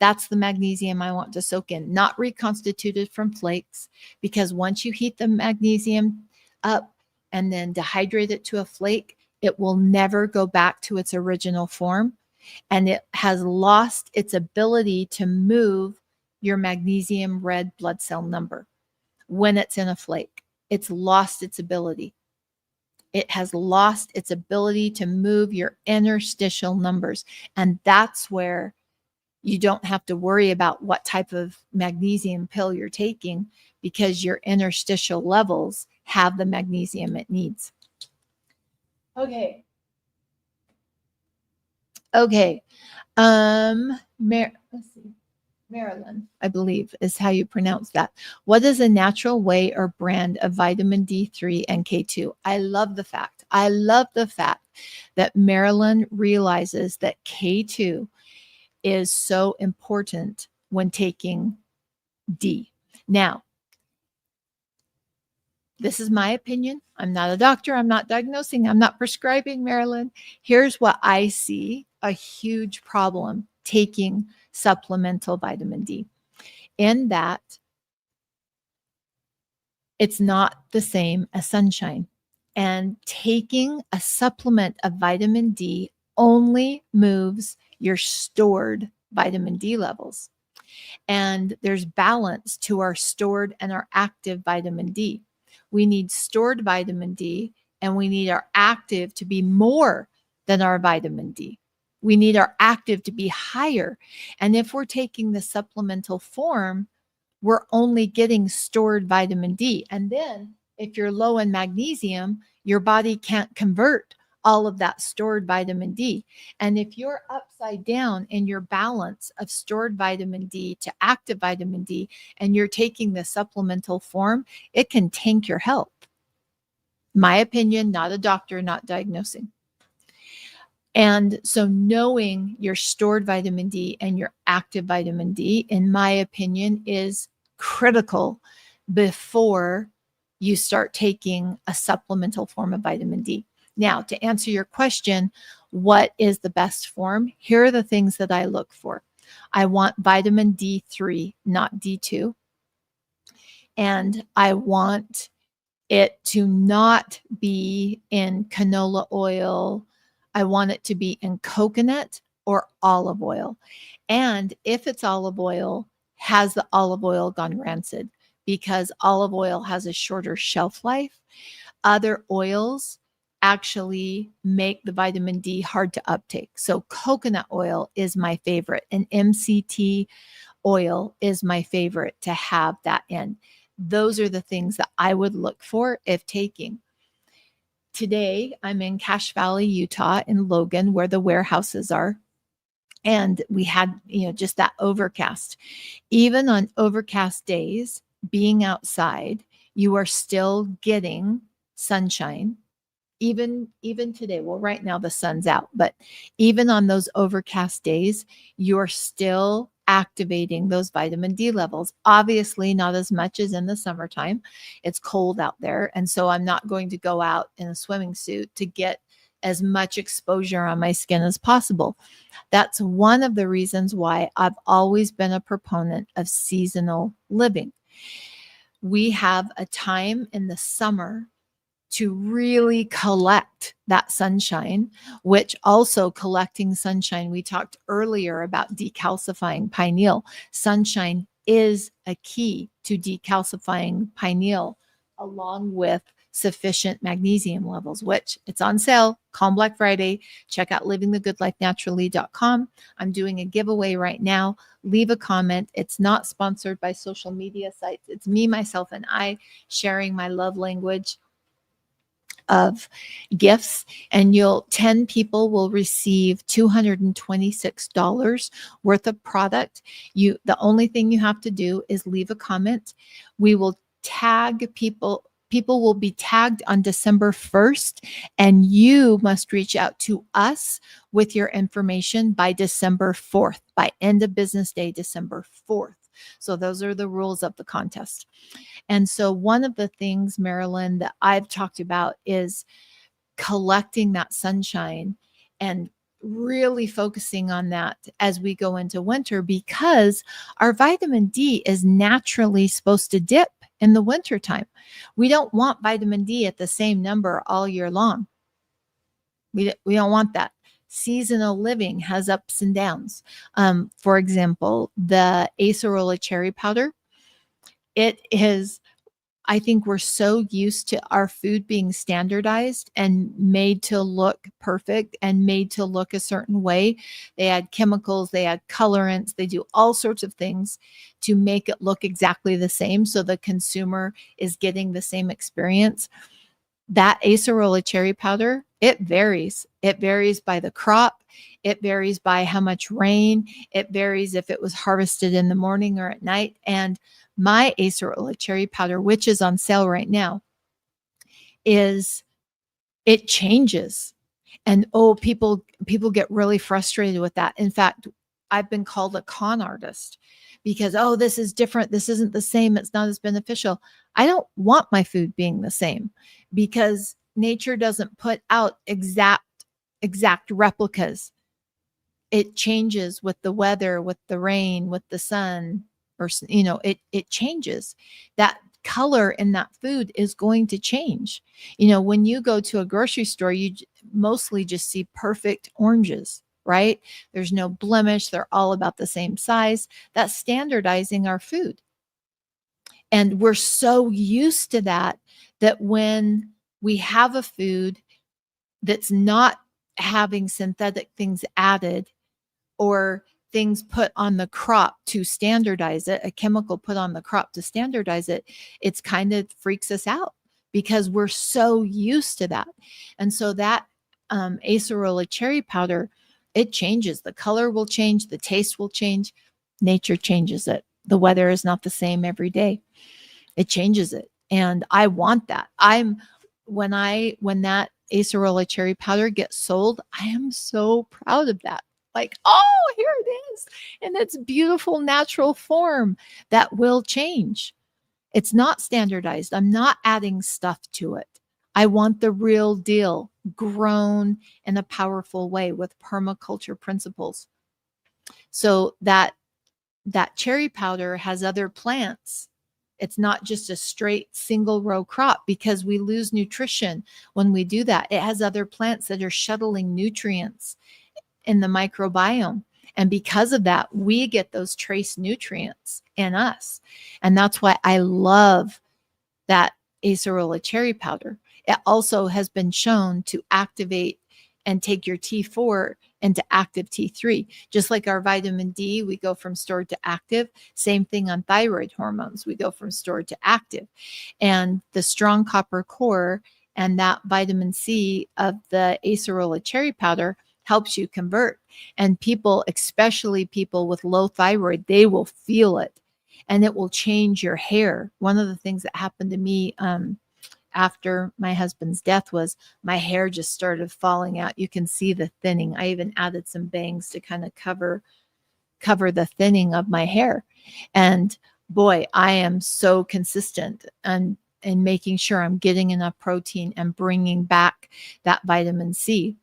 That's the magnesium I want to soak in, not reconstituted from flakes, because once you heat the magnesium up and then dehydrate it to a flake, it will never go back to its original form. And it has lost its ability to move your magnesium red blood cell number when it's in a flake. It's lost its ability. It has lost its ability to move your interstitial numbers. And that's where you don't have to worry about what type of magnesium pill you're taking, because your interstitial levels have the magnesium it needs. Okay. Let's see. Marilyn, I believe is how you pronounce that. What is a natural way or brand of vitamin D3 and K2? I love the fact that Marilyn realizes that K2 is so important when taking D. Now, this is my opinion. I'm not a doctor. I'm not diagnosing. I'm not prescribing, Marilyn. Here's what I see a huge problem taking supplemental vitamin D, in that it's not the same as sunshine. And taking a supplement of vitamin D only moves your stored vitamin D levels. And there's balance to our stored and our active vitamin D. We need stored vitamin D, and we need our active to be more than our vitamin D. We need our active to be higher. And if we're taking the supplemental form, we're only getting stored vitamin D. And then if you're low in magnesium, your body can't convert all of that stored vitamin D. And if you're upside down in your balance of stored vitamin D to active vitamin D, and you're taking the supplemental form, it can tank your health. My opinion, not a doctor, not diagnosing. And so knowing your stored vitamin D and your active vitamin D, in my opinion, is critical before you start taking a supplemental form of vitamin D. Now, to answer your question, what is the best form? Here are the things that I look for. I want vitamin D3, not D2. And I want it to not be in canola oil. I want it to be in coconut or olive oil. And if it's olive oil, has the olive oil gone rancid? Because olive oil has a shorter shelf life. Other oils actually make the vitamin D hard to uptake. So coconut oil is my favorite, and MCT oil is my favorite to have that in. Those are the things that I would look for if taking. Today, I'm in Cache Valley, Utah, in Logan, where the warehouses are. And we had, just that overcast. Even on overcast days, being outside, you are still getting sunshine. Even today, well, right now the sun's out, but even on those overcast days, you're still activating those vitamin D levels. Obviously, not as much as in the summertime. It's cold out there. And so I'm not going to go out in a swimming suit to get as much exposure on my skin as possible. That's one of the reasons why I've always been a proponent of seasonal living. We have a time in the summer to really collect that sunshine, which also collecting sunshine, we talked earlier about decalcifying pineal. Sunshine is a key to decalcifying pineal, along with sufficient magnesium levels, which it's on sale. Calm Black Friday. Check out livingthegoodlifenaturally.com. I'm doing a giveaway right now. Leave a comment. It's not sponsored by social media sites. It's me, myself, and I sharing my love language of gifts, and 10 people will receive $226 worth of product. The only thing you have to do is leave a comment. We will tag people. People will be tagged on December 1st, and you must reach out to us with your information by December 4th, by end of business day, December 4th. So those are the rules of the contest. And so one of the things, Marilyn, that I've talked about is collecting that sunshine and really focusing on that as we go into winter, because our vitamin D is naturally supposed to dip in the wintertime. We don't want vitamin D at the same number all year long. We don't want that. Seasonal living has ups and downs. For example, the acerola cherry powder, it is, I think we're so used to our food being standardized and made to look perfect and made to look a certain way. They add chemicals, they add colorants, they do all sorts of things to make it look exactly the same so the consumer is getting the same experience. That acerola cherry powder, it varies. It varies by the crop. It varies by how much rain. It varies if it was harvested in the morning or at night. And my acerola cherry powder, which is on sale right now, is, it changes. And people get really frustrated with that. In fact, I've been called a con artist because, oh, this is different. This isn't the same. It's not as beneficial. I don't want my food being the same, because nature doesn't put out exact replicas. It changes with the weather, with the rain, with the sun, or, it changes. That color in that food is going to change. When you go to a grocery store, you mostly just see perfect oranges, right? There's no blemish. They're all about the same size. That's standardizing our food. And we're so used to that when we have a food that's not having synthetic things added, or things put on the crop to standardize it, a chemical put on the crop to standardize it, it's kind of freaks us out because we're so used to that. And so that acerola cherry powder, it changes. The color will change, the taste will change. Nature changes it. The weather is not the same every day. It changes it. And I want that. When that acerola cherry powder gets sold, I am so proud of that. Like, oh, here it is in its beautiful natural form that will change. It's not standardized. I'm not adding stuff to it. I want the real deal, grown in a powerful way with permaculture principles. So that cherry powder has other plants. It's not just a straight single row crop, because we lose nutrition when we do that. It has other plants that are shuttling nutrients in the microbiome. And because of that, we get those trace nutrients in us. And that's why I love that acerola cherry powder. It also has been shown to activate and take your T4 into active T3. Just like our vitamin D, we go from stored to active. Same thing on thyroid hormones. We go from stored to active. And the strong copper core and that vitamin C of the acerola cherry powder helps you convert. And people, especially people with low thyroid, they will feel it, and it will change your hair. One of the things that happened to me after my husband's death was my hair just started falling out. You can see the thinning. I even added some bangs to kind of cover the thinning of my hair. And boy, I am so consistent and making sure I'm getting enough protein and bringing back that vitamin C,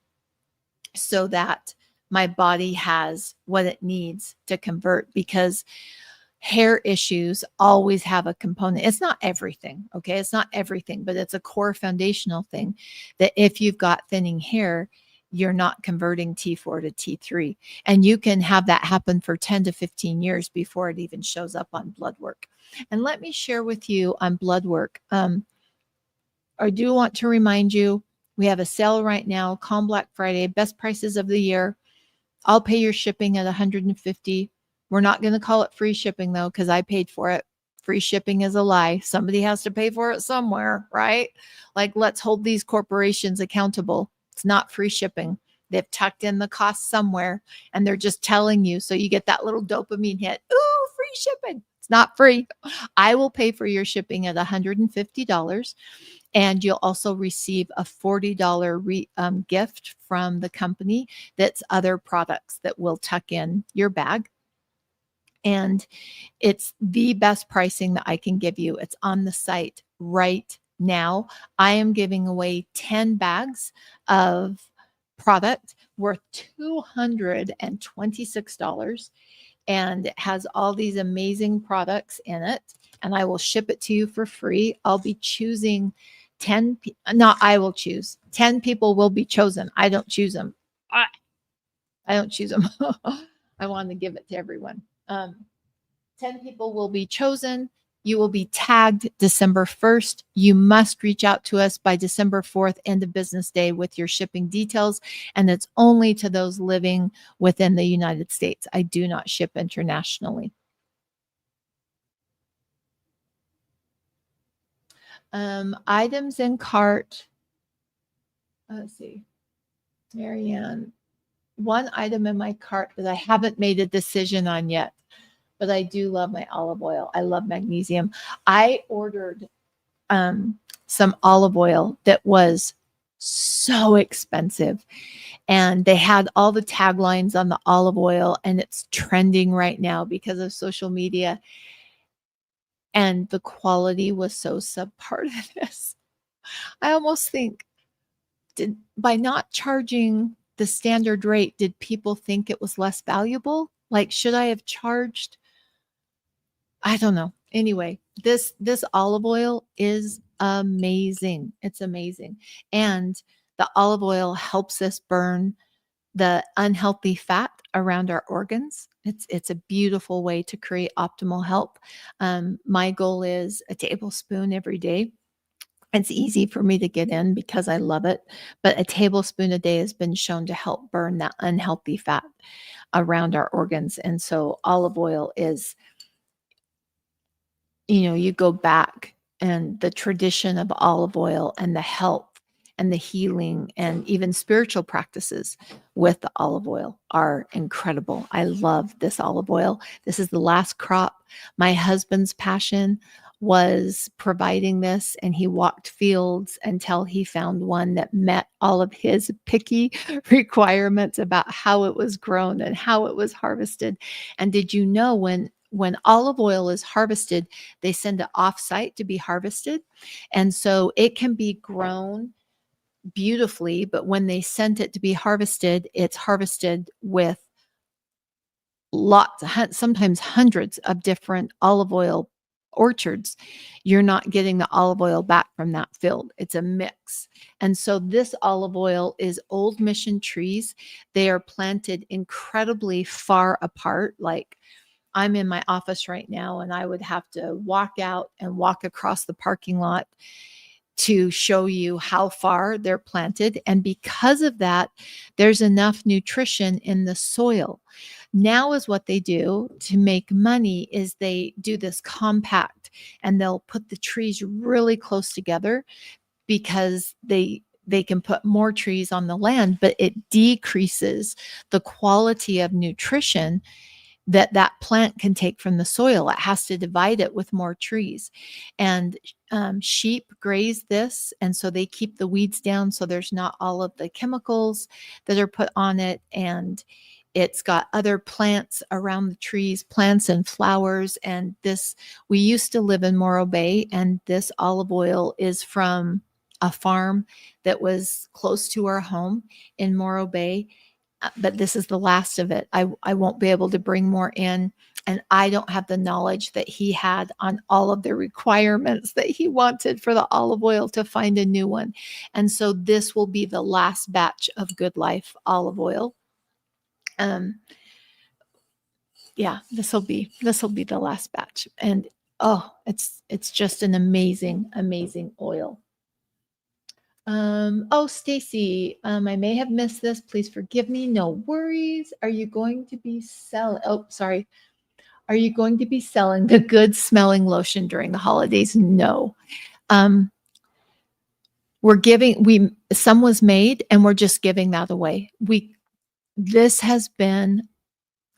so that my body has what it needs to convert. Because hair issues always have a component. It's not everything, okay? It's not everything, but it's a core foundational thing that if you've got thinning hair, you're not converting T4 to T3. And you can have that happen for 10 to 15 years before it even shows up on blood work. And let me share with you on blood work. I do want to remind you, we have a sale right now, Calm Black Friday, best prices of the year. I'll pay your shipping at $150. We're not going to call it free shipping though, because I paid for it. Free shipping is a lie. Somebody has to pay for it somewhere, right? Like, let's hold these corporations accountable. It's not free shipping. They've tucked in the cost somewhere, and they're just telling you. So you get that little dopamine hit. Ooh, free shipping. It's not free. I will pay for your shipping at $150. And you'll also receive a $40 gift from the company. That's other products that will tuck in your bag. And it's the best pricing that I can give you. It's on the site right now I am giving away 10 bags of product worth $226, and it has all these amazing products in it, and I will ship it to you for free. I'll be choosing 10 not I will choose. 10 people will be chosen. I don't choose them. I don't choose them. I want to give it to everyone. 10 people will be chosen. You will be tagged December 1st. You must reach out to us by December 4th, end of business day, with your shipping details. And it's only to those living within the United States. I do not ship internationally. Items in cart. Let's see. Marianne, one item in my cart that I haven't made a decision on yet, but I do love my olive oil. I love magnesium. I ordered some olive oil that was so expensive, and they had all the taglines on the olive oil, and it's trending right now because of social media, and the quality was so subpar to this. I almost think, did by not charging the standard rate, did people think it was less valuable? Like, should I have charged? I don't know. Anyway, this olive oil is amazing. It's amazing. And the olive oil helps us burn the unhealthy fat around our organs. It's a beautiful way to create optimal health. My goal is a tablespoon every day. It's easy for me to get in because I love it, but a tablespoon a day has been shown to help burn that unhealthy fat around our organs. And so olive oil is, you go back, and the tradition of olive oil and the health and the healing and even spiritual practices with the olive oil are incredible. I love this olive oil. This is the last crop. My husband's passion was providing this, and he walked fields until he found one that met all of his picky requirements about how it was grown and how it was harvested. And did you know, when olive oil is harvested, they send it off-site to be harvested. And so it can be grown beautifully, but when they sent it to be harvested, it's harvested with lots, sometimes hundreds of different olive oil orchards. You're not getting the olive oil back from that field. It's a mix. And so this olive oil is old mission trees. They are planted incredibly far apart. Like, I'm in my office right now, and I would have to walk out and walk across the parking lot to show you how far they're planted. And because of that, there's enough nutrition in the soil. Now is what they do to make money is they do this compact, and they'll put the trees really close together because they can put more trees on the land, but it decreases the quality of nutrition that plant can take from the soil. It has to divide it with more trees. And sheep graze this, and so they keep the weeds down, so there's not all of the chemicals that are put on it. And it's got other plants around the trees, plants and flowers. And this, we used to live in Morro Bay, and this olive oil is from a farm that was close to our home in Morro Bay. But this is the last of it. I won't be able to bring more in. And I don't have the knowledge that he had on all of the requirements that he wanted for the olive oil to find a new one. And so this will be the last batch of Good Life olive oil. Yeah, this will be the last batch. And oh, it's just an amazing oil. Oh, Stacy, I may have missed this. Please forgive me. No worries. Are you going to be selling? Oh, sorry. Are you going to be selling the good smelling lotion during the holidays? No. Um, some was made, and we're just giving that away. This has been,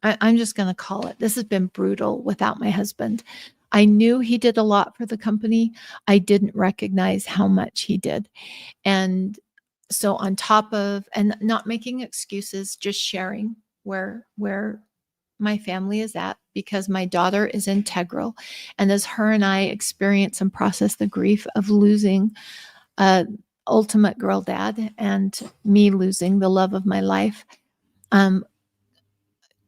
I'm just going to call it, this has been brutal without my husband. I knew he did a lot for the company. I didn't recognize how much he did. And so on top of, and not making excuses, just sharing where my family is at because my daughter is integral. And as her and I experience and process the grief of losing a ultimate girl dad and me losing the love of my life, um,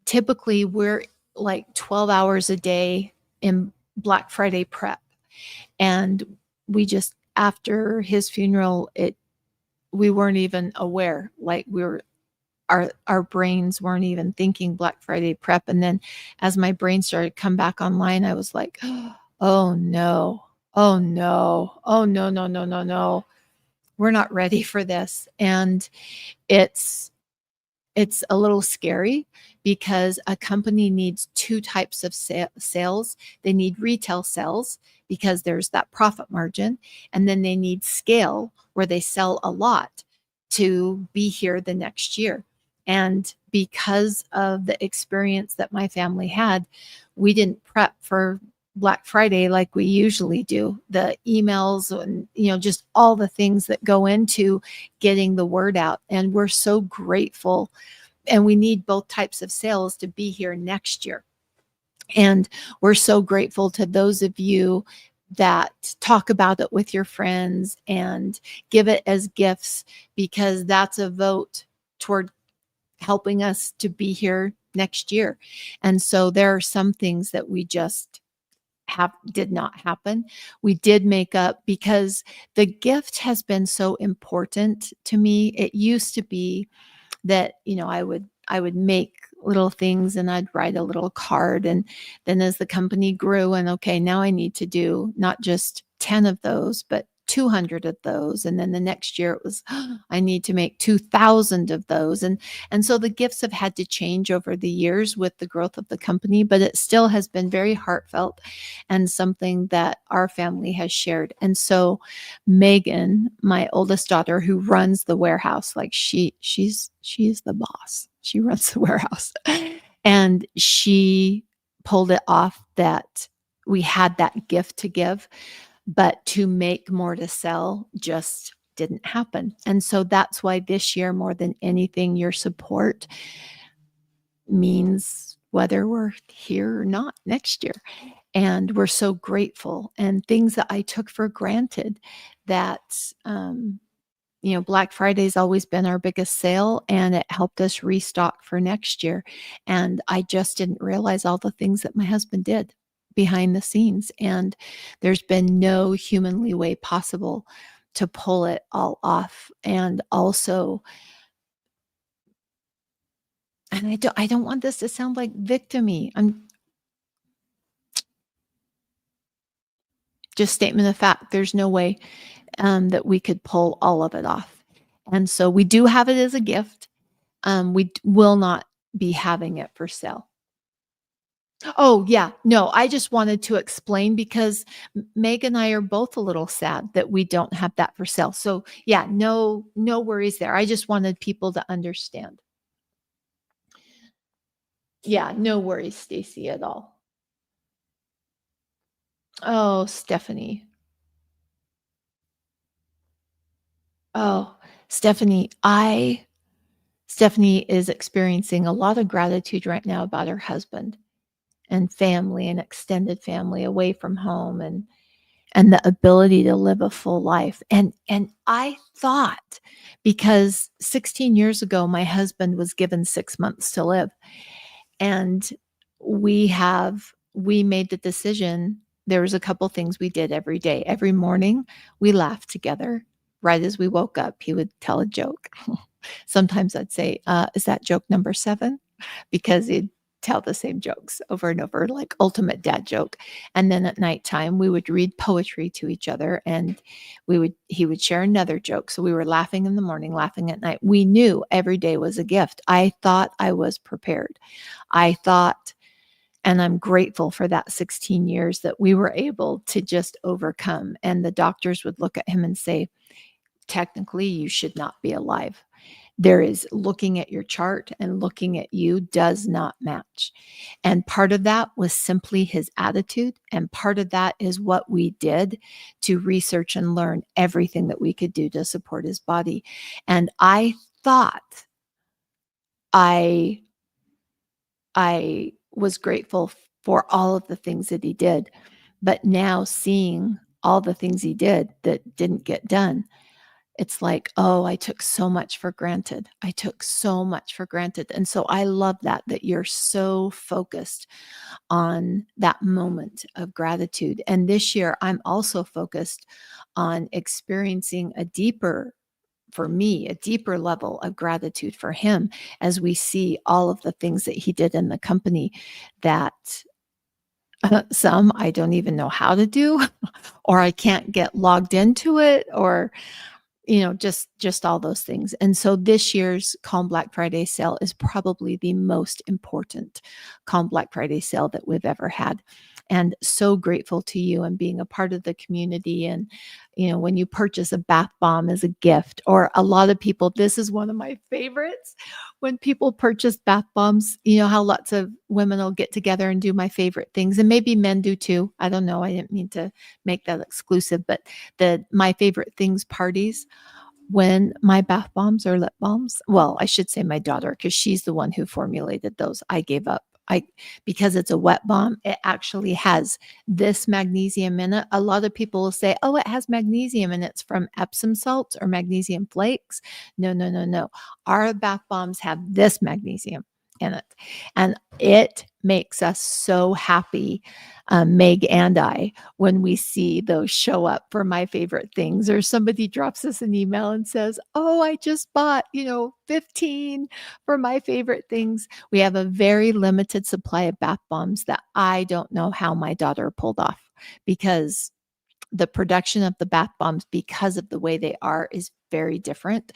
typically we're like 12 hours a day in Black Friday prep. And we just, after his funeral, we weren't even aware, like we were, our brains weren't even thinking Black Friday prep. And then as my brain started to come back online, I was like, oh no, oh no, oh no, no, no, no, no. We're not ready for this. And it's it's a little scary because a company needs two types of sales. They need retail sales because there's that profit margin, and then they need scale where they sell a lot to be here the next year. And because of the experience that my family had, we didn't prep for Black Friday like we usually do. The emails and just all the things that go into getting the word out. And we're so grateful, and we need both types of sales to be here next year. And we're so grateful to those of you that talk about it with your friends and give it as gifts, because that's a vote toward helping us to be here next year. And so there are some things that we just did not happen. We did make up because the gift has been so important to me. It used to be that I would make little things and I'd write a little card, and then as the company grew, and okay, now I need to do not just 10 of those but 200 of those, and then the next year it was I need to make 2,000 of those, and so the gifts have had to change over the years with the growth of the company, but it still has been very heartfelt and something that our family has shared. And so Megan, my oldest daughter, who runs the warehouse, like she's the boss. She runs the warehouse. And she pulled it off that we had that gift to give, but to make more to sell just didn't happen. And so that's why this year, more than anything, your support means whether we're here or not next year. And we're so grateful. And things that I took for granted, that Black Friday's always been our biggest sale, and it helped us restock for next year. And I just didn't realize all the things that my husband did behind the scenes. And there's been no humanly way possible to pull it all off. And also, and I don't want this to sound like victim-y. I'm just statement of fact. There's no way that we could pull all of it off. And so we do have it as a gift. We will not be having it for sale. Oh, yeah. No, I just wanted to explain because Meg and I are both a little sad that we don't have that for sale. So, yeah, no worries there. I just wanted people to understand. Yeah, no worries, Stacy, at all. Oh, Stephanie. Oh, Stephanie, Stephanie is experiencing a lot of gratitude right now about her husband and family and extended family away from home, and the ability to live a full life. And I thought, because 16 years ago my husband was given 6 months to live, and we made the decision. There was a couple things we did every day. Every morning we laughed together. Right as we woke up, he would tell a joke. Sometimes I'd say, is that joke number 7? Because he'd tell the same jokes over and over, like ultimate dad joke. And then at nighttime, we would read poetry to each other, and he would share another joke. So we were laughing in the morning, laughing at night. We knew every day was a gift. I thought I was prepared. I thought, and I'm grateful for that 16 years that we were able to just overcome. And the doctors would look at him and say, technically, you should not be alive. There is, looking at your chart and looking at you does not match. And part of that was simply his attitude. And part of that is what we did to research and learn everything that we could do to support his body. And I thought I was grateful for all of the things that he did. But now seeing all the things he did that didn't get done, it's like, oh, I took so much for granted. I took so much for granted. And so I love that you're so focused on that moment of gratitude. And this year, I'm also focused on experiencing for me, a deeper level of gratitude for him as we see all of the things that he did in the company that some I don't even know how to do, or I can't get logged into it, or just all those things. And so this year's Calm Black Friday sale is probably the most important Calm Black Friday sale that we've ever had. And so grateful to you and being a part of the community. And, when you purchase a bath bomb as a gift, or a lot of people, this is one of my favorites. When people purchase bath bombs, how lots of women will get together and do my favorite things. And maybe men do too. I don't know. I didn't mean to make that exclusive, but my favorite things parties, when my bath bombs or lip balms, well, I should say my daughter, because she's the one who formulated those. I gave up. Because it's a wet balm, it actually has this magnesium in it. A lot of people will say, oh, it has magnesium and it's from Epsom salts or magnesium flakes. No, no, no, no. Our bath bombs have this magnesium in it. And it makes us so happy, Meg and I, when we see those show up for my favorite things, or somebody drops us an email and says, oh, I just bought, 15 for my favorite things. We have a very limited supply of bath bombs that I don't know how my daughter pulled off, because the production of the bath bombs, because of the way they are, is very different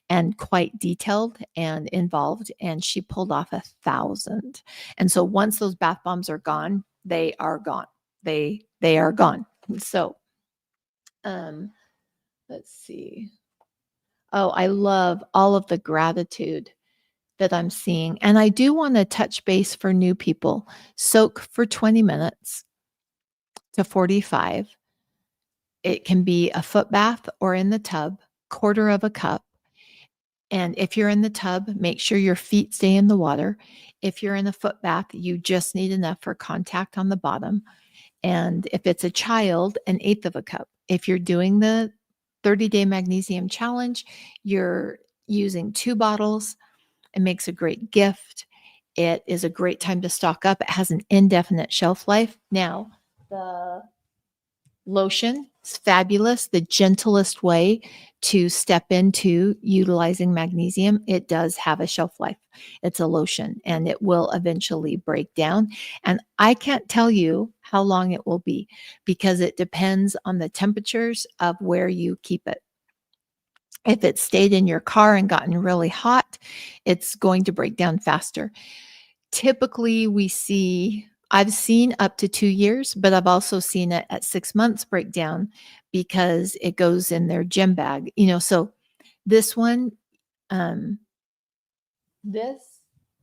and quite detailed and involved. And she pulled off 1,000. And so once those bath bombs are gone, they are gone. They are gone. So let's see. Oh, I love all of the gratitude that I'm seeing. And I do want to touch base for new people. Soak for 20 minutes to 45. It can be a foot bath or in the tub, quarter of a cup. And if you're in the tub, make sure your feet stay in the water. If you're in a foot bath, you just need enough for contact on the bottom. And if it's a child, 1/8 of a cup. If you're doing the 30-day magnesium challenge, you're using 2 bottles. It makes a great gift. It is a great time to stock up. It has an indefinite shelf life. Now, the lotion is fabulous, the gentlest way to step into utilizing magnesium. It does have a shelf life. It's a lotion and it will eventually break down. And I can't tell you how long it will be, because it depends on the temperatures of where you keep it. If it stayed in your car and gotten really hot, it's going to break down faster. Typically, I've seen up to 2 years, but I've also seen it at 6 months break down, because it goes in their gym bag. So this one, um, this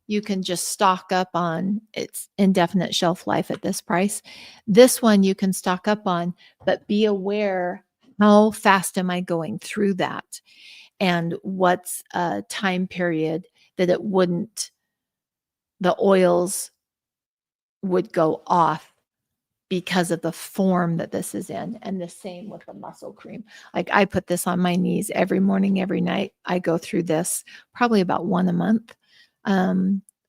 you can just stock up on. It's indefinite shelf life at this price. This one you can stock up on, but be aware, how fast am I going through that? And what's a time period that the oils would go off because of the form that this is in. And the same with the muscle cream. Like, I put this on my knees every morning, every night. I go through this probably about one a month,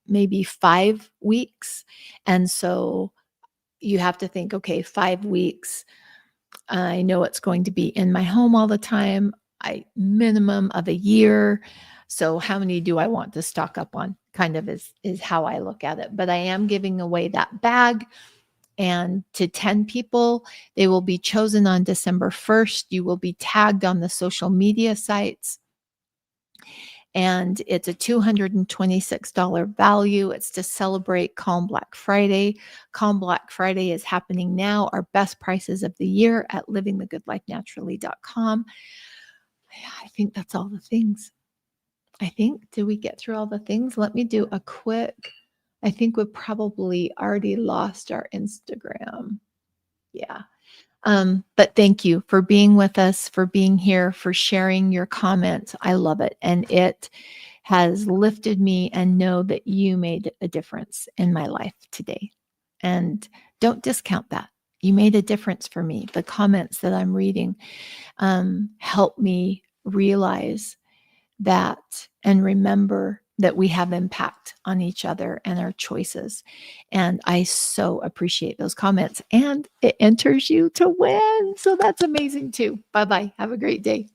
maybe 5 weeks. And so you have to think, okay, 5 weeks. I know it's going to be in my home all the time. Minimum of a year. So how many do I want to stock up on? Kind of is how I look at it. But I am giving away that bag, and to 10 people. They will be chosen on December 1st. You will be tagged on the social media sites. And it's a $226 value. It's to celebrate Calm Black Friday. Calm Black Friday is happening now. Our best prices of the year at livingthegoodlifenaturally.com. I think that's all the things. Did we get through all the things? Let me do a quick. I think we've probably already lost our Instagram. Yeah. But thank you for being with us, for being here, for sharing your comments. I love it. And it has lifted me, and know that you made a difference in my life today. And don't discount that. You made a difference for me. The comments that I'm reading help me realize that and remember that we have impact on each other and our choices. And I so appreciate those comments, and it enters you to win. So that's amazing too. Bye bye. Have a great day.